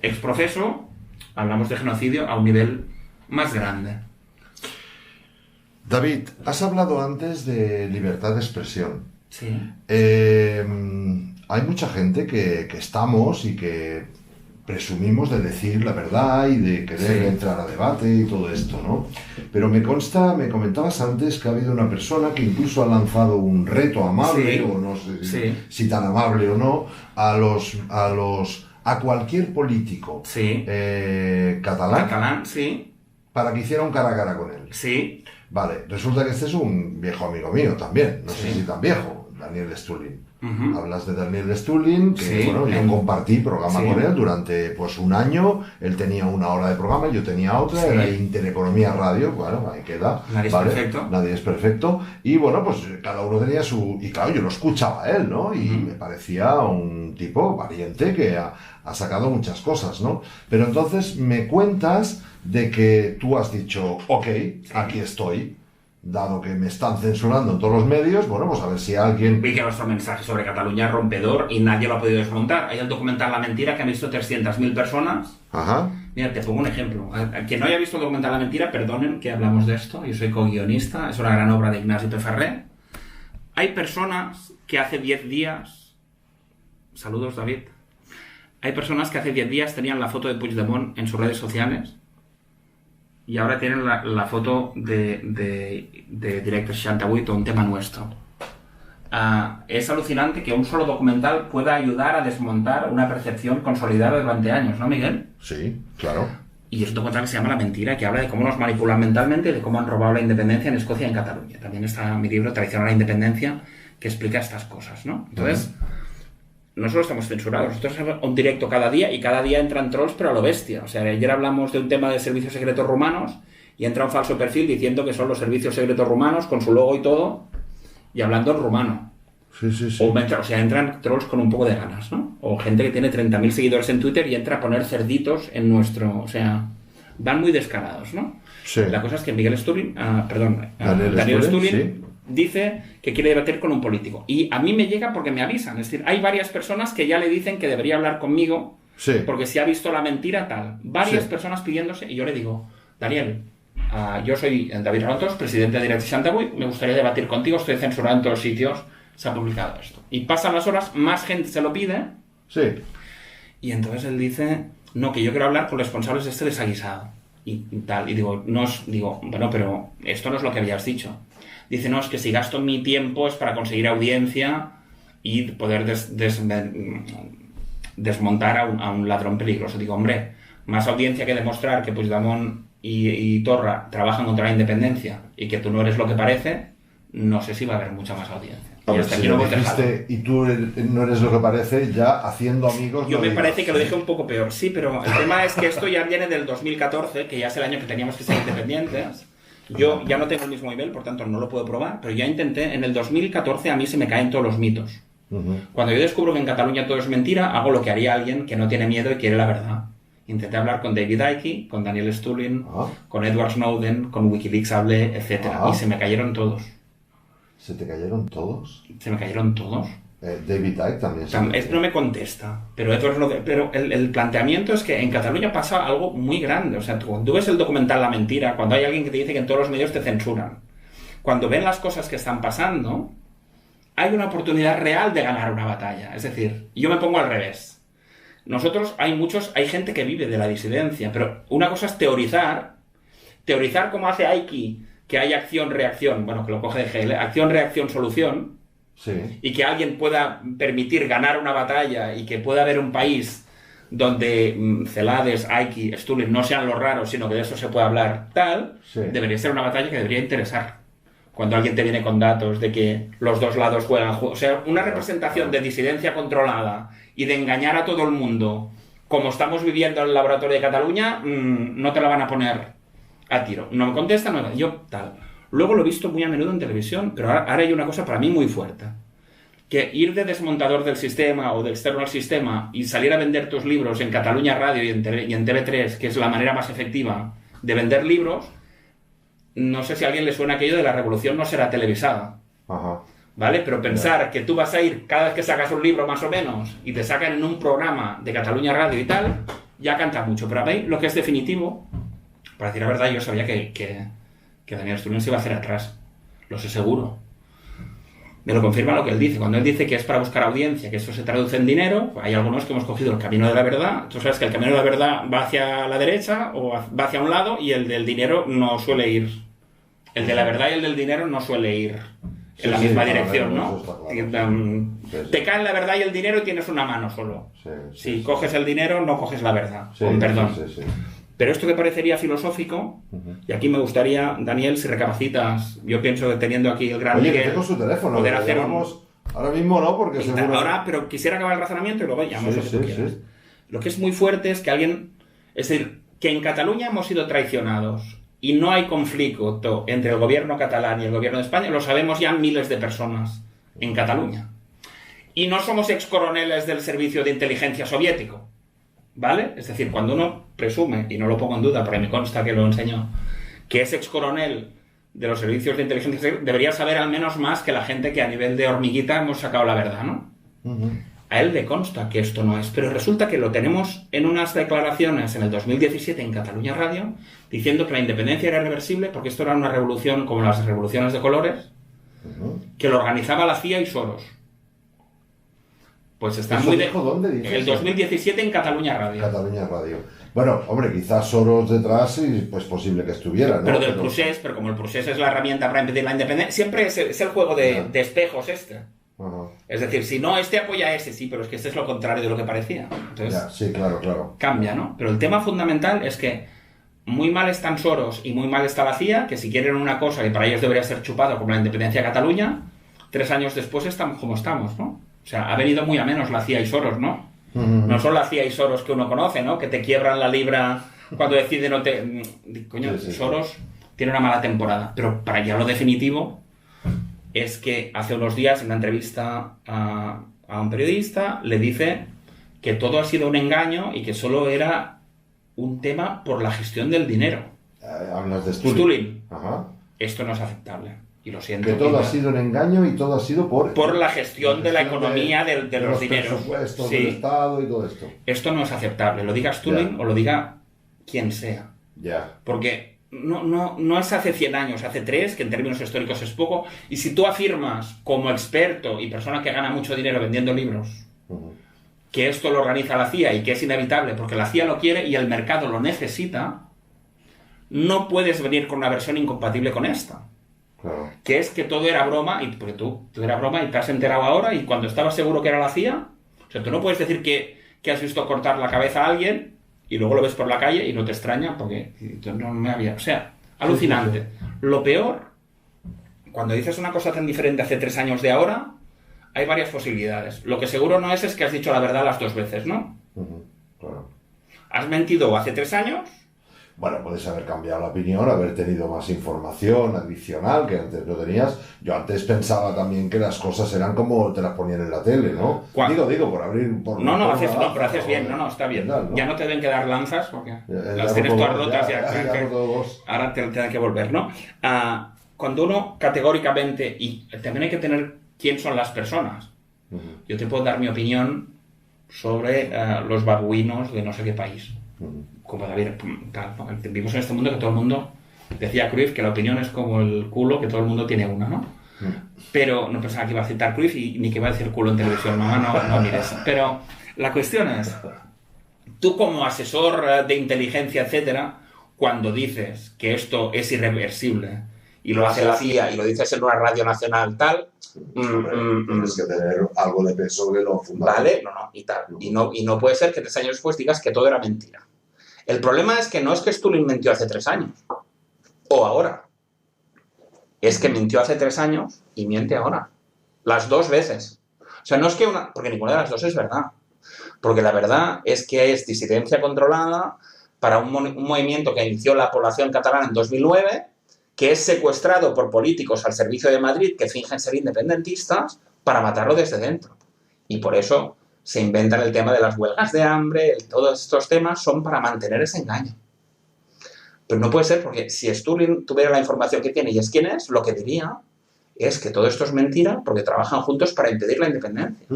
ex profeso, hablamos de genocidio a un nivel más grande. David, has hablado antes de libertad de expresión. Sí. Hay mucha gente que estamos y que presumimos de decir la verdad y de querer entrar a debate y todo esto, ¿no? Pero me consta, me comentabas antes que ha habido una persona que incluso ha lanzado un reto amable, o no sé si tan amable o no, a cualquier político catalán, para que hiciera un cara a cara con él. Sí. Vale, resulta que este es un viejo amigo mío también, no sé si tan viejo, Daniel Stulin. Hablas de Daniel Stulin, que Sí, bueno, yo compartí programa sí. con él durante pues un año. Él tenía una hora de programa, yo tenía otra, Sí. era Intereconomía Radio, bueno, ahí queda. Nadie es perfecto. Nadie es perfecto. Y bueno, pues cada uno tenía su... Y claro, yo lo escuchaba a él, ¿no? Y me parecía un tipo valiente que ha sacado muchas cosas, ¿no? Pero entonces me cuentas de que tú has dicho, ok, aquí estoy. Dado que me están censurando en todos los medios, bueno, pues a ver si alguien... Vi que nuestro mensaje sobre Cataluña es rompedor y nadie lo ha podido desmontar. Hay el documental La Mentira que han visto 300.000 personas. Ajá. Mira, te pongo un ejemplo. A quien no haya visto el documental La Mentira, perdonen que hablamos de esto. Yo soy co-guionista, es una gran obra de Ignasi Peferré. Hay personas que hace 10 días... Saludos, David. Hay personas que hace 10 días tenían la foto de Puigdemont en sus redes sociales y ahora tienen la foto de Director 68, un tema nuestro. Es alucinante que un solo documental pueda ayudar a desmontar una percepción consolidada durante años, ¿no, Miguel? Sí, claro. Y es un documental que se llama La Mentira, que habla de cómo nos manipulan mentalmente y de cómo han robado la independencia en Escocia y en Cataluña. También está mi libro Traición a la Independencia, que explica estas cosas, ¿no? Entonces, no solo estamos censurados, nosotros hacemos un directo cada día y cada día entran trolls, pero a lo bestia. O sea, ayer hablamos de un tema de servicios secretos rumanos y entra un falso perfil diciendo que son los servicios secretos rumanos con su logo y todo y hablando en rumano. Sí, sí, sí. O sea, entran trolls con un poco de ganas, ¿no? O gente que tiene 30.000 seguidores en Twitter y entra a poner cerditos en nuestro... O sea, van muy descarados, ¿no? Sí. La cosa es que Miguel Stulin, Daniel Stulin sí. dice que quiere debatir con un político. Y a mí me llega porque me avisan. Es decir, hay varias personas que ya le dicen que debería hablar conmigo Sí. porque si ha visto La Mentira, tal. Varias Sí. personas pidiéndose y yo le digo, Daniel, yo soy David Rontos, presidente de Directo Xantabuy, me gustaría debatir contigo, estoy censurado en todos los sitios, se ha publicado esto. Y pasan las horas, más gente se lo pide Sí. y entonces él dice, no, que yo quiero hablar con los responsables de este desaguisado. Y tal. Y digo, bueno, pero esto no es lo que habías dicho. Dice, no, es que si gasto mi tiempo es para conseguir audiencia y poder desmontar a un ladrón peligroso. Digo, hombre, más audiencia que demostrar que Puigdemont y Torra trabajan contra la independencia y que tú no eres lo que parece, no sé si va a haber mucha más audiencia. A Y ver, hasta si aquí lo lo hemos dejado. dijiste y tú no eres lo que parece, ya haciendo amigos... Yo lo me digas. parece que lo dije un poco peor, sí, pero el tema es que esto ya viene del 2014, que ya es el año que teníamos que ser independientes. Yo ya no tengo el mismo nivel, por tanto no lo puedo probar, pero ya intenté, en el 2014 a mí se me caen todos los mitos. Cuando yo descubro que en Cataluña todo es mentira, hago lo que haría alguien que no tiene miedo y quiere la verdad. Intenté hablar con David Icke, con Daniel Stulin, con Edward Snowden, con Wikileaks hablé, etc. Y se me cayeron todos. ¿Se te cayeron todos? Se me cayeron todos. David Icke también. No me contesta, pero el planteamiento es que en Cataluña pasa algo muy grande. O sea, cuando tú ves el documental La Mentira, cuando hay alguien que te dice que en todos los medios te censuran, cuando ven las cosas que están pasando, hay una oportunidad real de ganar una batalla. Es decir, yo me pongo al revés. Nosotros, hay gente que vive de la disidencia, pero una cosa es teorizar como hace Icke, que hay acción-reacción, bueno, que lo coge de GL, acción-reacción-solución, Sí. y que alguien pueda permitir ganar una batalla y que pueda haber un país donde Celades, Icke, Stulin no sean los raros, sino que de eso se puede hablar tal, Sí. debería ser una batalla que debería interesar. Cuando alguien te viene con datos de que los dos lados juegan... O sea, una representación de disidencia controlada y de engañar a todo el mundo, como estamos viviendo en el laboratorio de Cataluña, no te la van a poner a tiro. No me contesta, no, yo tal... Luego lo he visto muy a menudo en televisión, pero ahora hay una cosa para mí muy fuerte. Que ir de desmontador del sistema o de externo al sistema y salir a vender tus libros en Cataluña Radio y en TV3, que es la manera más efectiva de vender libros, no sé si a alguien le suena aquello de la revolución no será televisada. Ajá. ¿Vale? Pero pensar que tú vas a ir cada vez que sacas un libro más o menos y te sacan en un programa de Cataluña Radio y tal, ya canta mucho. Pero a mí lo que es definitivo, para decir la verdad, yo sabía que Daniel Stulin se iba a hacer atrás. Lo sé seguro. Me lo confirma lo que él dice. Cuando él dice que es para buscar audiencia, que eso se traduce en dinero, pues hay algunos que hemos cogido el camino de la verdad. Tú sabes que el camino de la verdad va hacia la derecha o va hacia un lado y el del dinero no suele ir. El de la verdad y el del dinero no suele ir en la misma dirección, ¿no? Te caen la verdad y el dinero y tienes una mano solo. Si coges el dinero, no coges la verdad. Con perdón. Pero esto que parecería filosófico, y aquí me gustaría, Daniel, si recapacitas, yo pienso que teniendo aquí el gran Oye, Miguel, que tengo su teléfono, poder le hacer llamamos Ahora mismo no, porque seguro... Ahora, pero quisiera acabar el razonamiento y luego llamamos lo que tú quieras. Sí. Lo que es muy fuerte es que alguien... Es decir, que en Cataluña hemos sido traicionados y no hay conflicto entre el gobierno catalán y el gobierno de España, lo sabemos ya miles de personas en Cataluña. Y no somos excoroneles del servicio de inteligencia soviético, ¿vale? Es decir, cuando uno presume, y no lo pongo en duda porque me consta que lo enseñó, que es excoronel de los servicios de inteligencia, debería saber al menos más que la gente que a nivel de hormiguita hemos sacado la verdad, ¿no? A él le consta que esto no es, pero resulta que lo tenemos en unas declaraciones en el 2017 en Cataluña Radio, diciendo que la independencia era irreversible porque esto era una revolución como las revoluciones de colores, que lo organizaba la CIA y Soros. Pues está muy de... ¿Dónde dices? El 2017 en Cataluña Radio. Cataluña Radio. Bueno, hombre, quizás Soros detrás y pues posible que estuviera, ¿no? Pero del procés, pero como el procés es la herramienta para impedir la independencia, siempre es el juego de espejos este. Es decir, si no, este apoya a ese, sí, pero es que este es lo contrario de lo que parecía. Entonces, ya, sí, claro. Cambia, ¿no? Pero el tema fundamental es que muy mal están Soros y muy mal está la CIA, que si quieren una cosa que para ellos debería ser chupado como la independencia de Cataluña, 3 años después estamos como estamos, ¿no? O sea, ha venido muy a menos la CIA y Soros, ¿no? No son la CIA y Soros que uno conoce, ¿no? Que te quiebran la libra cuando deciden no te... Coño, sí. Soros tiene una mala temporada. Pero para ya lo definitivo es que hace unos días en una entrevista a un periodista le dice que todo ha sido un engaño y que solo era un tema por la gestión del dinero. Hablas de Stulin. Ajá. Esto no es aceptable. Y lo siento. Que todo ha sido un engaño y todo ha sido por la gestión de la economía de los dineros. Presupuestos del Estado y todo esto. Esto no es aceptable. Lo diga Stulin o lo diga quien sea. Ya. Porque no es hace 100 años, hace 3, que en términos históricos es poco. Y si tú afirmas, como experto y persona que gana mucho dinero vendiendo libros, que esto lo organiza la CIA y que es inevitable porque la CIA lo quiere y el mercado lo necesita, no puedes venir con una versión incompatible con esta. Claro. Que es que todo era broma, y porque tú era broma y te has enterado ahora, y cuando estabas seguro que era la CIA, o sea, tú no puedes decir que has visto cortar la cabeza a alguien y luego lo ves por la calle y no te extraña porque no me había... O sea, alucinante. Sí. Lo peor, cuando dices una cosa tan diferente hace 3 años de ahora, hay varias posibilidades. Lo que seguro no es que has dicho la verdad las 2 veces, ¿no? Claro. ¿Has mentido hace 3 años? Bueno, puedes haber cambiado la opinión, haber tenido más información adicional que antes no tenías. Yo antes pensaba también que las cosas eran como te las ponían en la tele, ¿no? Digo, por abrir... pero haces bien, está bien. ¿No? Ya no te deben que dar lanzas porque las tienes todas rotas ahora te tienen que volver, ¿no? Cuando uno categóricamente, y también hay que tener quién son las personas. Yo te puedo dar mi opinión sobre los babuinos de no sé qué país. Como David, vivimos en este mundo que todo el mundo, decía Cruyff, que la opinión es como el culo, que todo el mundo tiene una, ¿no? Pero no pensaba que iba a citar Cruyff y ni que iba a decir culo en televisión, no mires. Pero la cuestión es, tú como asesor de inteligencia, etcétera, cuando dices que esto es irreversible y lo hace la CIA y lo dices en una radio nacional tal, tienes que tener algo de peso que lo funda. Vale, y tal. Y no puede ser que 3 años después digas que todo era mentira. El problema es que no es que Stulin mintió hace 3 años, o ahora. Es que mintió hace 3 años y miente ahora. Las 2 veces. O sea, no es que porque ninguna de las 2 es verdad. Porque la verdad es que es disidencia controlada para un movimiento que inició la población catalana en 2009, que es secuestrado por políticos al servicio de Madrid que fingen ser independentistas para matarlo desde dentro. Y por eso se inventan el tema de las huelgas de hambre, todos estos temas son para mantener ese engaño. Pero no puede ser porque si Stulin tuviera la información que tiene y es quien es, lo que diría es que todo esto es mentira porque trabajan juntos para impedir la independencia.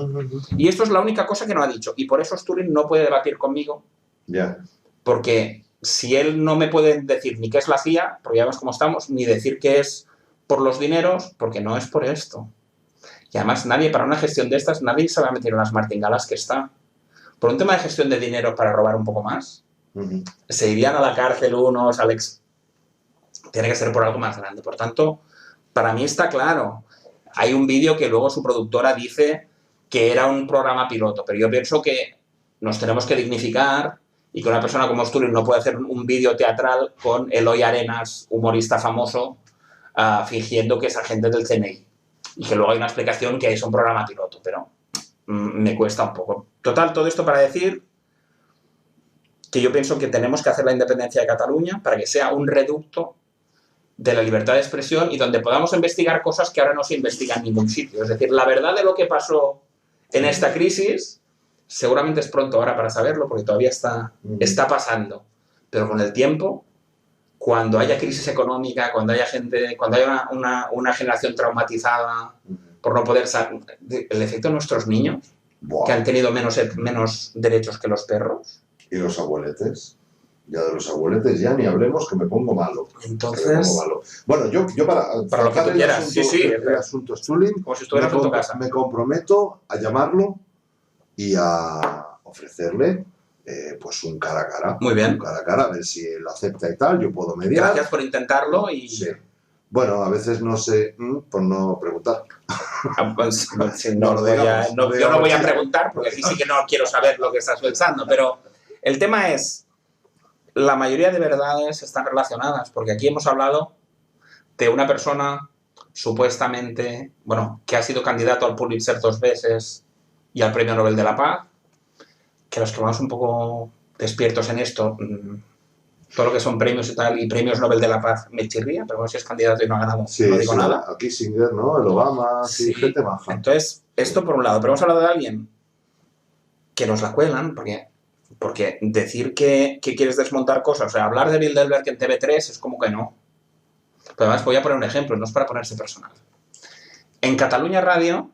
Y esto es la única cosa que no ha dicho. Y por eso Stulin no puede debatir conmigo. Porque si él no me puede decir ni qué es la CIA, porque ya vemos cómo estamos, ni decir que es por los dineros, porque no es por esto. Y además para una gestión de estas, nadie se va a meter en las martingalas que está. Por un tema de gestión de dinero para robar un poco más, se irían a la cárcel unos, Alex. Tiene que ser por algo más grande. Por tanto, para mí está claro. Hay un vídeo que luego su productora dice que era un programa piloto, pero yo pienso que nos tenemos que dignificar y que una persona como Stulin no puede hacer un vídeo teatral con Eloy Arenas, humorista famoso, fingiendo que es agente del CNI. y que luego hay una explicación que es un programa piloto, pero me cuesta un poco. Total, todo esto para decir que yo pienso que tenemos que hacer la independencia de Cataluña para que sea un reducto de la libertad de expresión y donde podamos investigar cosas que ahora no se investigan en ningún sitio. Es decir, la verdad de lo que pasó en esta crisis seguramente es pronto ahora para saberlo porque todavía está pasando. Pero con el tiempo, cuando haya crisis económica, cuando haya gente, cuando haya una generación traumatizada por no poder salir, el efecto de nuestros niños, que han tenido menos derechos que los perros. ¿Y los abueletes? Ya de los abueletes ya ni hablemos, que me pongo malo. Entonces... Bueno, yo para lo que tú quieras, el asunto Stulin, como si estuvieras en tu casa. Me comprometo a llamarlo y a ofrecerle pues un cara a cara. Muy bien. Un cara a cara, a ver si él acepta y tal, yo puedo mediar. Gracias por intentarlo y... Sí. Bueno, a veces no sé, por no preguntar. Pues, yo no voy a preguntar, porque aquí sí que no quiero saber lo que estás pensando, pero el tema es, la mayoría de verdades están relacionadas, porque aquí hemos hablado de una persona supuestamente, bueno, que ha sido candidato al Pulitzer 2 veces y al Premio Nobel de la Paz, que los que vamos un poco despiertos en esto, todo lo que son premios y tal, y premios Nobel de la Paz me chirría, pero bueno, si es candidato y no ha ganado, sí, no digo nada. A Kissinger, ¿no? El Obama, sí, gente baja. Entonces, esto por un lado, pero hemos hablado de alguien que nos la cuelan, porque decir que quieres desmontar cosas, o sea, hablar de Bilderberg en TV3 es como que no. Pero además voy a poner un ejemplo, no es para ponerse personal. En Cataluña Radio,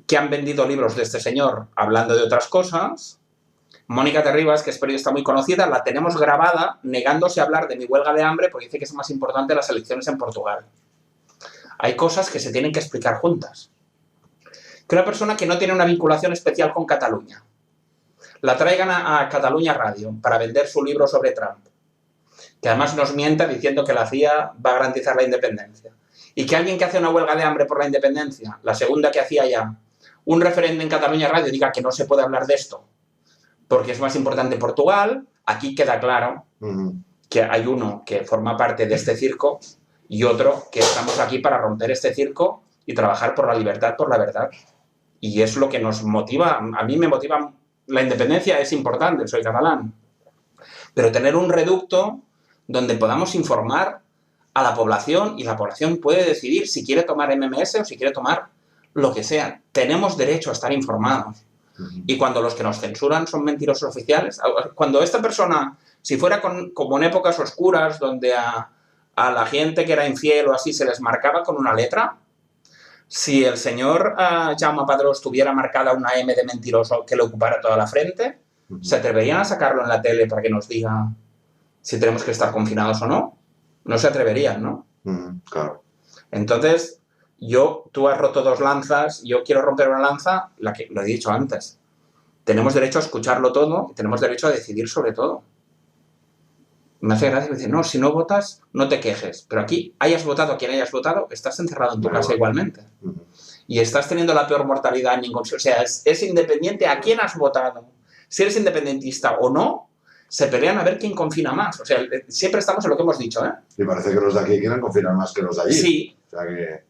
que han vendido libros de este señor hablando de otras cosas, Mónica Terribas, que es periodista muy conocida, la tenemos grabada negándose a hablar de mi huelga de hambre porque dice que es más importante las elecciones en Portugal. Hay cosas que se tienen que explicar juntas. Que una persona que no tiene una vinculación especial con Cataluña la traigan a Cataluña Radio para vender su libro sobre Trump, que además nos mienta diciendo que la CIA va a garantizar la independencia, y que alguien que hace una huelga de hambre por la independencia, la segunda que hacía ya, un referéndum en Cataluña Radio, diga que no se puede hablar de esto porque es más importante Portugal. Aquí queda claro que hay uno que forma parte de este circo y otro que estamos aquí para romper este circo y trabajar por la libertad, por la verdad. Y es lo que nos motiva. A mí me motiva. La independencia es importante, soy catalán. Pero tener un reducto donde podamos informar a la población y la población puede decidir si quiere tomar MMS o si quiere tomar lo que sea. Tenemos derecho a estar informados. Y cuando los que nos censuran son mentirosos oficiales, cuando esta persona, si fuera como en épocas oscuras donde a la gente que era infiel o así se les marcaba con una letra, si el señor Jaume Padrós tuviera marcada una M de mentiroso que le ocupara toda la frente, ¿se atreverían a sacarlo en la tele para que nos diga si tenemos que estar confinados o no? No se atreverían, ¿no? Claro. Entonces, tú has roto 2 lanzas, yo quiero romper una lanza, la que lo he dicho antes. Tenemos derecho a escucharlo todo y tenemos derecho a decidir sobre todo. Me hace gracia decir, no, si no votas, no te quejes. Pero aquí, hayas votado a quien hayas votado, estás encerrado en tu casa igualmente. Y estás teniendo la peor mortalidad en ningún sitio. O sea, es independiente a quién has votado. Si eres independentista o no, se pelean a ver quién confina más. O sea, siempre estamos en lo que hemos dicho, ¿eh? Y parece que los de aquí quieren confinar más que los de allí. Sí. O sea que...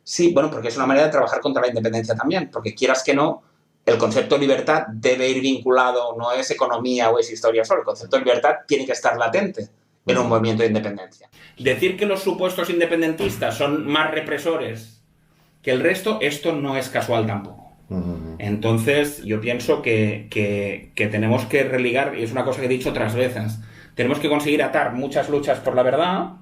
Sí, bueno, porque es una manera de trabajar contra la independencia también. Porque quieras que no, el concepto de libertad debe ir vinculado, no es economía o es historia solo. El concepto de libertad tiene que estar latente en un movimiento de independencia. Decir que los supuestos independentistas son más represores que el resto, esto no es casual tampoco. Entonces, yo pienso que tenemos que religar, y es una cosa que he dicho otras veces, tenemos que conseguir atar muchas luchas por la verdad,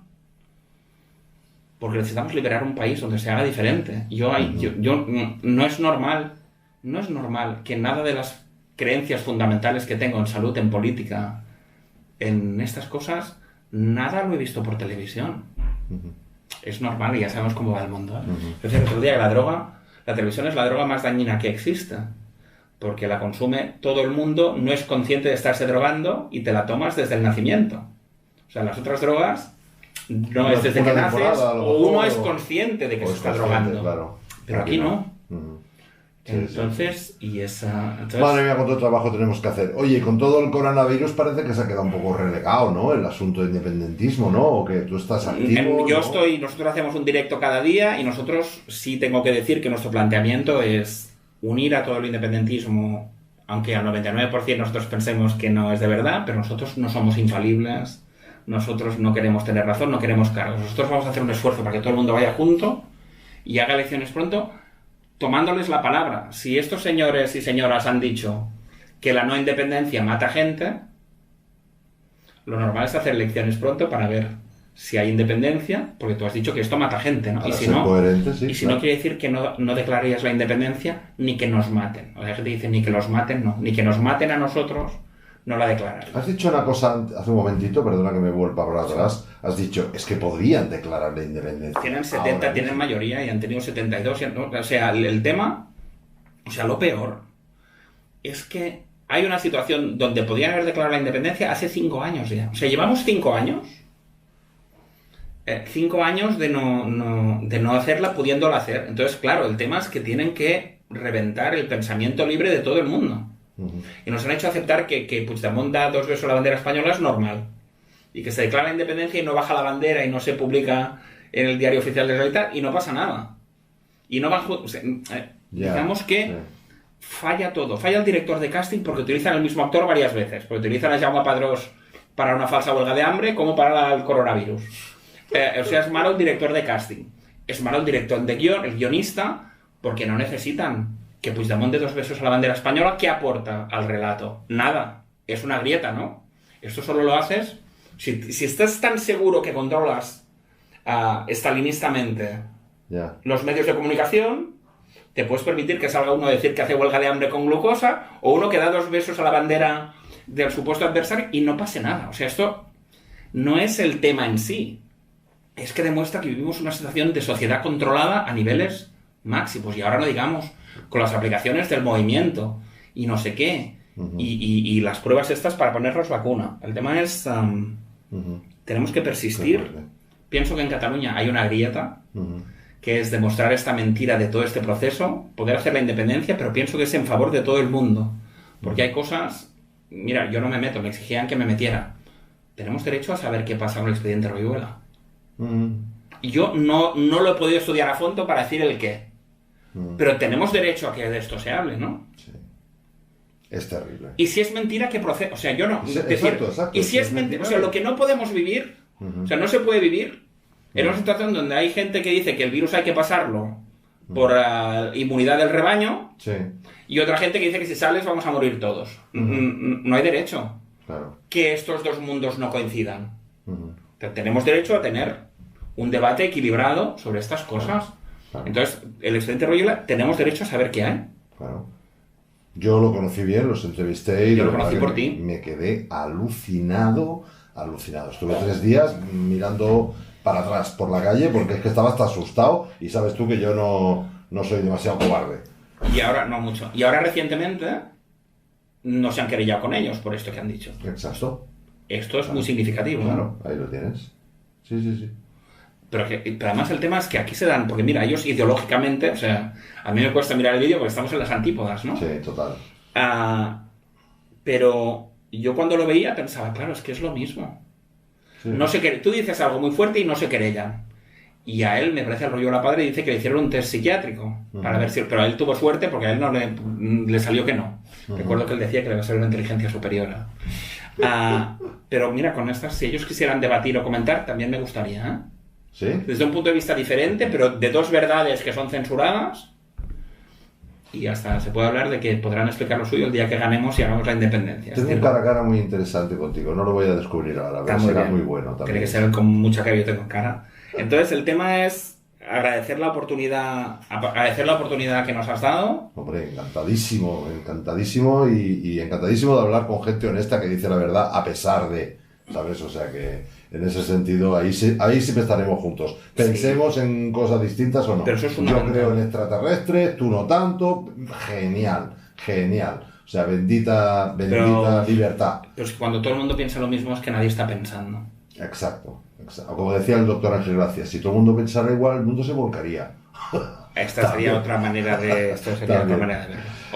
porque necesitamos liberar un país donde se haga diferente. No es normal que nada de las creencias fundamentales que tengo en salud, en política, en estas cosas, nada lo he visto por televisión. Es normal y ya sabemos cómo va el mundo, ¿eh? Yo decía el otro día que la televisión es la droga más dañina que existe, porque la consume todo el mundo, no es consciente de estarse drogando y te la tomas desde el nacimiento. O sea, las otras drogas no es desde que naces, o uno es consciente de que se está drogando. Claro. Pero aquí no. Entonces, Madre mía, cuánto trabajo tenemos que hacer. Oye, con todo el coronavirus parece que se ha quedado un poco relegado, ¿no? El asunto del independentismo, ¿no? O que tú estás activo, nosotros hacemos un directo cada día y nosotros sí tengo que decir que nuestro planteamiento es unir a todo el independentismo, aunque al 99% nosotros pensemos que no es de verdad, pero nosotros no somos infalibles, nosotros no queremos tener razón, no queremos cargos. Nosotros vamos a hacer un esfuerzo para que todo el mundo vaya junto y haga elecciones pronto, tomándoles la palabra. Si estos señores y señoras han dicho que la no independencia mata gente, lo normal es hacer elecciones pronto para ver si hay independencia, porque tú has dicho que esto mata gente, ¿no? Para y si ser no, coherente, sí, y si claro. no quiere decir que no declararías la independencia ni que nos maten. O sea, que te dice ni que los maten, no. Ni que nos maten a nosotros, no la declararían. Has dicho una cosa hace un momentito, perdona que me vuelva para atrás. Has dicho, es que podrían declarar la independencia. Tienen 70, tienen mayoría y han tenido 72. O sea, el tema, o sea, lo peor es que hay una situación donde podrían haber declarado la independencia hace 5 años ya. O sea, llevamos 5 años. 5 años de no hacerla, pudiéndola hacer. Entonces, claro, el tema es que tienen que reventar el pensamiento libre de todo el mundo. Y nos han hecho aceptar que Puigdemont da 2 besos a la bandera española es normal. Y que se declara la independencia y no baja la bandera y no se publica en el diario oficial de Realitat y no pasa nada. Y no van... digamos que falla todo. Falla el director de casting porque utilizan el mismo actor varias veces. Porque utilizan a Jaume Padrós para una falsa huelga de hambre como para el coronavirus. O sea, es malo el director de casting. Es malo el director de guión, el guionista, porque no necesitan que Puigdemont dé 2 besos a la bandera española. ¿Qué aporta al relato? Nada. Es una grieta, ¿no? Esto solo lo haces... Si estás tan seguro que controlas estalinistamente los medios de comunicación, te puedes permitir que salga uno a decir que hace huelga de hambre con glucosa, o uno que da 2 besos a la bandera del supuesto adversario y no pase nada. O sea, esto no es el tema en sí. Es que demuestra que vivimos una situación de sociedad controlada a niveles máximos. Y ahora no digamos con las aplicaciones del movimiento y no sé qué. Y las pruebas estas para ponernos vacuna. El tema es... tenemos que persistir. Pienso que en Cataluña hay una grieta que es demostrar esta mentira de todo este proceso, poder hacer la independencia, pero pienso que es en favor de todo el mundo. Porque hay cosas... Mira, yo no me meto, me exigían que me metiera. Tenemos derecho a saber qué pasa con el expediente Royuela. Y yo no lo he podido estudiar a fondo para decir el qué. Pero tenemos derecho a que de esto se hable, ¿no? Sí. Es terrible. Y si es mentira, ¿qué procede? O sea, yo no... Exacto. Y si es mentira... O sea, lo que no podemos vivir... O sea, no se puede vivir en una situación donde hay gente que dice que el virus hay que pasarlo por inmunidad del rebaño y otra gente que dice que si sales vamos a morir todos. No hay derecho que estos dos mundos no coincidan. Tenemos derecho a tener un debate equilibrado sobre estas cosas. Entonces, el expediente Royuela, tenemos derecho a saber qué hay. Claro. Yo lo conocí bien, los entrevisté y yo lo conocí por ti. Me quedé alucinado. Estuve 3 días mirando para atrás por la calle porque es que estaba hasta asustado y sabes tú que yo no soy demasiado cobarde. Y ahora, no mucho. Y ahora recientemente no se han querellado con ellos por esto que han dicho. Exacto. Esto es muy significativo. Claro, ahí lo tienes. Sí. Pero además el tema es que aquí se dan... Porque mira, ellos ideológicamente... O sea, a mí me cuesta mirar el vídeo porque estamos en las antípodas, ¿no? Sí, total. Pero yo cuando lo veía pensaba, claro, es que es lo mismo. Sí. No sé qué... Tú dices algo muy fuerte y no se querellan. Y a él, me parece, el Royuela padre dice que le hicieron un test psiquiátrico. Para ver si... Pero a él tuvo suerte porque a él no le salió que no. Recuerdo que él decía que le iba a ser una inteligencia superior. Pero mira, con estas, si ellos quisieran debatir o comentar, también me gustaría, ¿eh? ¿Sí? Desde un punto de vista diferente, pero de 2 verdades que son censuradas, y hasta se puede hablar de que podrán explicar lo suyo el día que ganemos y hagamos la independencia. Tengo un cara a cara muy interesante contigo, no lo voy a descubrir ahora, pero será muy bueno también. Tiene que ser con mucha cara, yo tengo cara. Entonces el tema es agradecer la oportunidad que nos has dado. Hombre, encantadísimo y encantadísimo de hablar con gente honesta que dice la verdad a pesar de, ¿sabes? O sea que en ese sentido ahí siempre estaremos juntos. Pensemos en cosas distintas o no. Pero eso es yo creo en extraterrestres, tú no tanto. Genial. O sea, bendita libertad. Pero es que cuando todo el mundo piensa lo mismo es que nadie está pensando. Exacto. Como decía el doctor Ángel Gracia, si todo el mundo pensara igual, el mundo se volcaría. Esta sería otra manera de verlo.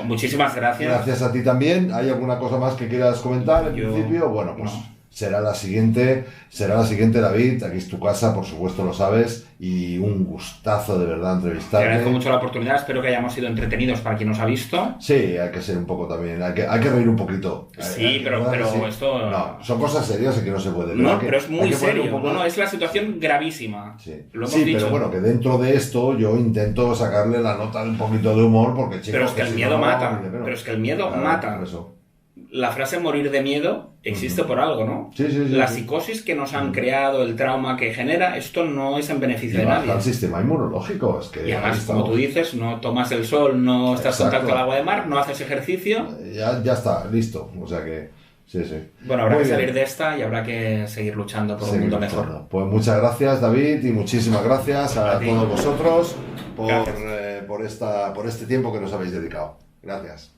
Muchísimas gracias. Gracias a ti también. ¿Hay alguna cosa más que quieras comentar en principio? Bueno, pues no. será la siguiente, David. Aquí es tu casa, por supuesto lo sabes, y un gustazo de verdad entrevistarte. Te agradezco mucho la oportunidad, espero que hayamos sido entretenidos para quien nos ha visto. Sí, hay que ser un poco también, hay que reír un poquito. Sí, pero sí. Esto... No, son cosas serias y que no se puede. No, pero es muy serio. No, es la situación gravísima. Sí, lo hemos dicho. Pero bueno, que dentro de esto yo intento sacarle la nota de un poquito de humor, porque chicos... Pero es que el miedo mata. Pero es que el miedo mata. Eso. La frase morir de miedo existe por algo, ¿no? Sí. La psicosis que nos han creado, el trauma que genera, esto no es en beneficio de nadie. El sistema inmunológico, es que... Y además, como tú dices, no tomas el sol, no estás en contacto con el agua de mar, no haces ejercicio. Ya está, listo. O sea que... Sí. Bueno, habrá que salir de esta y habrá que seguir luchando por un mundo mejor. Pues muchas gracias, David, y muchísimas gracias a todos vosotros por este tiempo que nos habéis dedicado. Gracias.